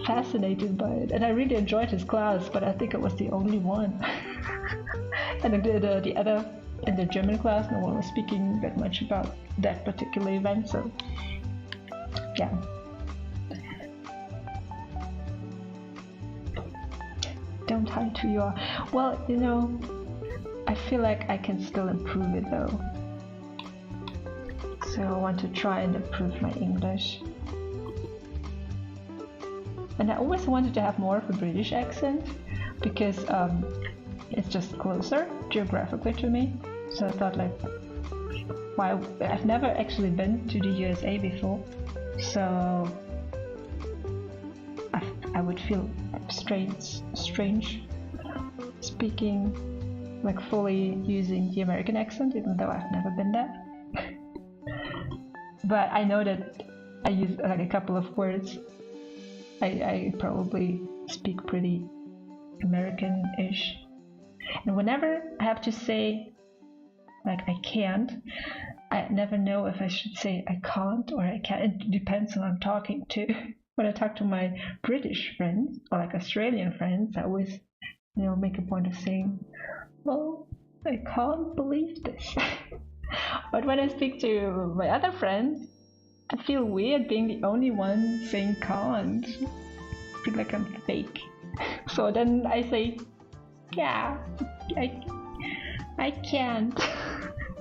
fascinated by it, and I really enjoyed his class, but I think it was the only one. And the other, in the German class, no one was speaking that much about that particular event, so yeah. Don't hide who you are. Well, I feel like I can still improve it though. So I want to try and improve my English. And I always wanted to have more of a British accent because it's just closer geographically to me. So I thought why I've never actually been to the USA before, so I would feel strange speaking fully using the American accent, even though I've never been there. But I know that I use a couple of words. I probably speak pretty American-ish. And whenever I have to say I can't, I never know if I should say I can't or I can't. It depends on who I'm talking to. When I talk to my British friends or Australian friends, I always make a point of saying, well, I can't believe this. But when I speak to my other friends, I feel weird being the only one saying can't. I feel like I'm fake. So then I say, yeah, I can't.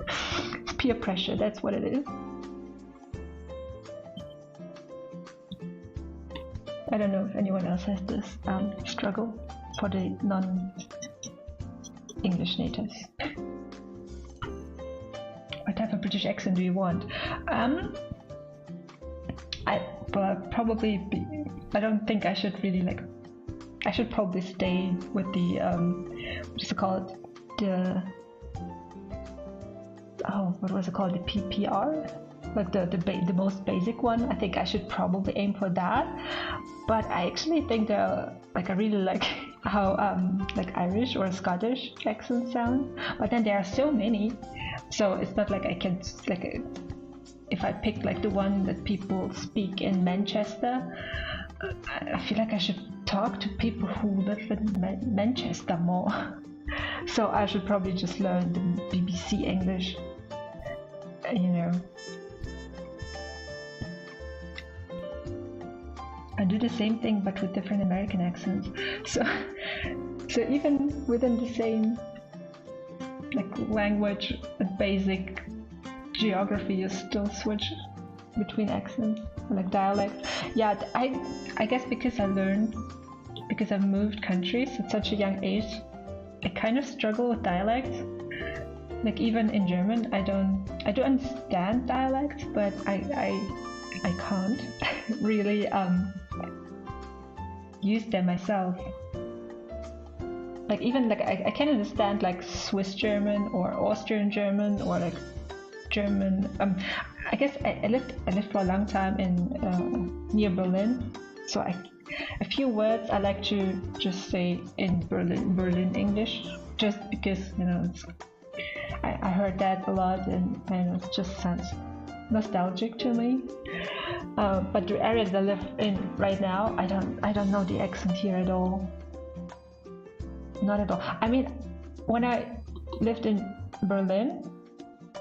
It's peer pressure, that's what it is. I don't know if anyone else has this struggle for the non-English natives. What type of British accent do you want? I don't think I should really I should probably stay with the what is it called? What was it called? The PPR, like the most basic one. I think I should probably aim for that. But I actually think I really like how like Irish or Scottish accents sound. But then there are so many, so it's not like I can like if I pick like the one that people speak in Manchester. I feel like I should talk to people who live in Manchester more. So I should probably just learn the BBC English, you know. I do the same thing but with different American accents. So even within the same like language and basic geography, you still switch between accents, like dialects. Yeah, I guess because I've moved countries at such a young age, I kind of struggle with dialects. Like even in German, I do understand dialects, but I can't really use them myself. Like even like I can understand like Swiss German or Austrian German or like German. I guess I lived for a long time in near Berlin, so a few words I like to just say in Berlin English, just because you know I heard that a lot and it just sounds nostalgic to me. But the area that I live in right now, I don't know the accent here at all. Not at all. I mean, when I lived in Berlin,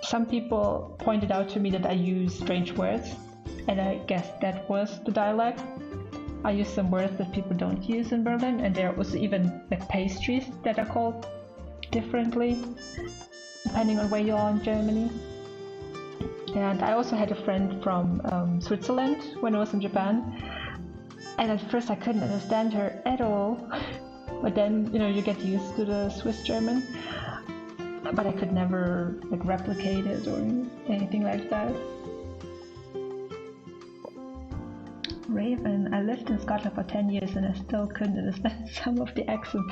some people pointed out to me that I use strange words, and I guess that was the dialect. I use some words that people don't use in Berlin, and there was even like pastries that are called differently depending on where you are in Germany. And I also had a friend from Switzerland when I was in Japan, and at first I couldn't understand her at all, but then you know you get used to the Swiss German. But I could never like replicate it or anything like that. Raven, I lived in Scotland for 10 years and I still couldn't understand some of the accent.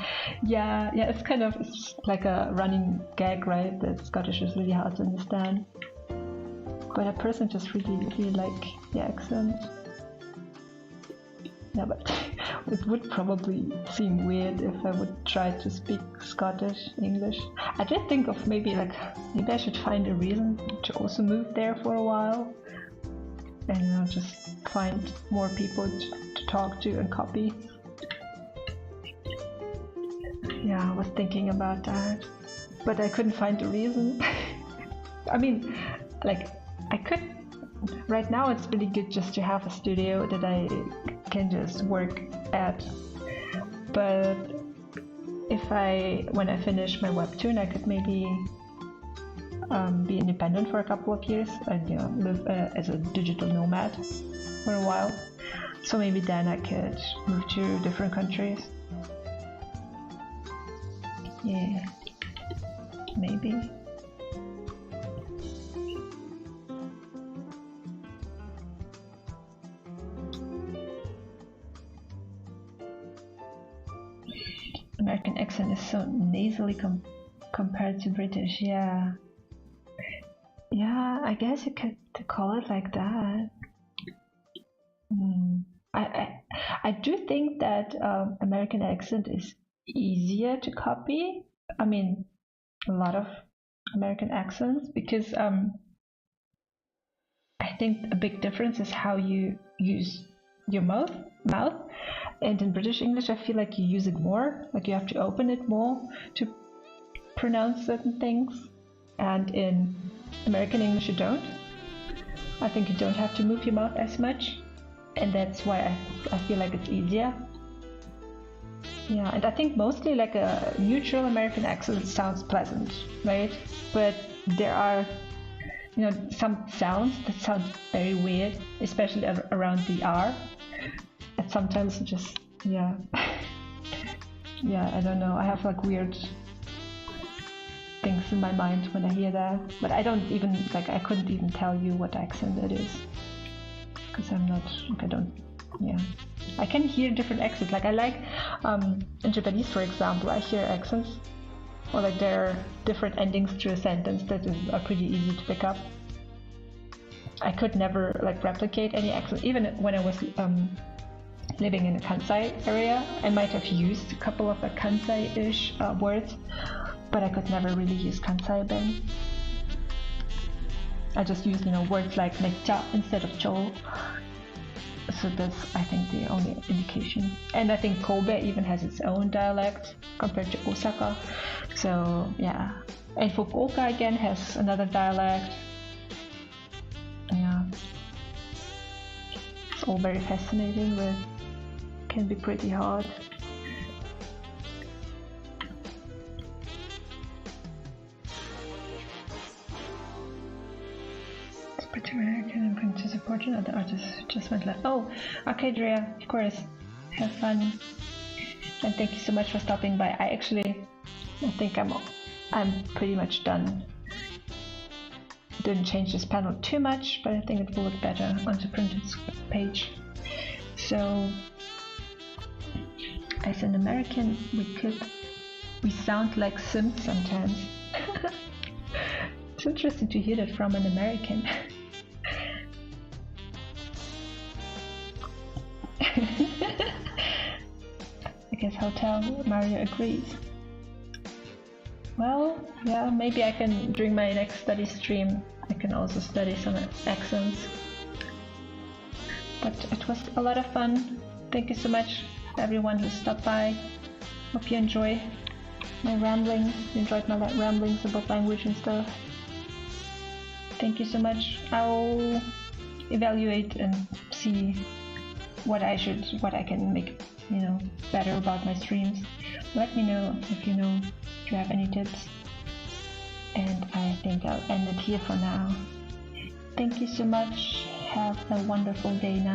Yeah, it's like a running gag, right? That Scottish is really hard to understand. But a person just really like the accent. Yeah, but it would probably seem weird if I would try to speak Scottish English. I did think of maybe I should find a reason to also move there for a while, and just find more people to talk to and copy. Yeah, I was thinking about that, but I couldn't find a reason. I mean, like I could. Right now it's really good just to have a studio that I can just work at, but when I finish my Webtoon, I could maybe be independent for a couple of years and live as a digital nomad for a while. So maybe then I could move to different countries. Yeah, maybe. American accent is so nasally compared to British. Yeah, I guess you could call it like that. I do think that American accent is easier to copy. I mean, a lot of American accents, because I think a big difference is how you use your mouth. And in British English, I feel like you use it more, like you have to open it more to pronounce certain things. And in American English, you don't. I think you don't have to move your mouth as much. And that's why I feel like it's easier. Yeah, and I think mostly like a neutral American accent sounds pleasant, right? But there are, some sounds that sound very weird, especially around the R. And sometimes just, yeah, I don't know. I have like weird things in my mind when I hear that. But I don't even, I couldn't even tell you what accent it is. Because I'm not, I don't, yeah. I can hear different accents. Like I like in Japanese, for example, I hear accents, or like there are different endings to a sentence that are pretty easy to pick up. I could never like replicate any accent, even when I was living in the Kansai area. I might have used a couple of Kansai-ish words, but I could never really use Kansai Ben. I just use, words like meccha instead of cho. So that's, I think, the only indication. And I think Kobe even has its own dialect compared to Osaka. So yeah. And Fukuoka again has another dialect. Yeah. It's all very fascinating, but can be pretty hard. American, I'm going to support another artist who just went left. Oh, okay, Drea, of course. Have fun. And thank you so much for stopping by. I think I'm pretty much done. Didn't change this panel too much, but I think it will look better on the printed page. So, as an American, we sound like Sims sometimes. It's interesting to hear that from an American. I guess Hotel Mario agrees. Well, yeah, maybe I can, during my next study stream, I can also study some accents. But it was a lot of fun. Thank you so much, everyone who stopped by. Hope you enjoy my ramblings. You enjoyed my ramblings about language and stuff. Thank you so much. I'll evaluate and see what I can make, better about my streams. Let me know if you have any tips. And I think I'll end it here for now. Thank you so much. Have a wonderful day, night.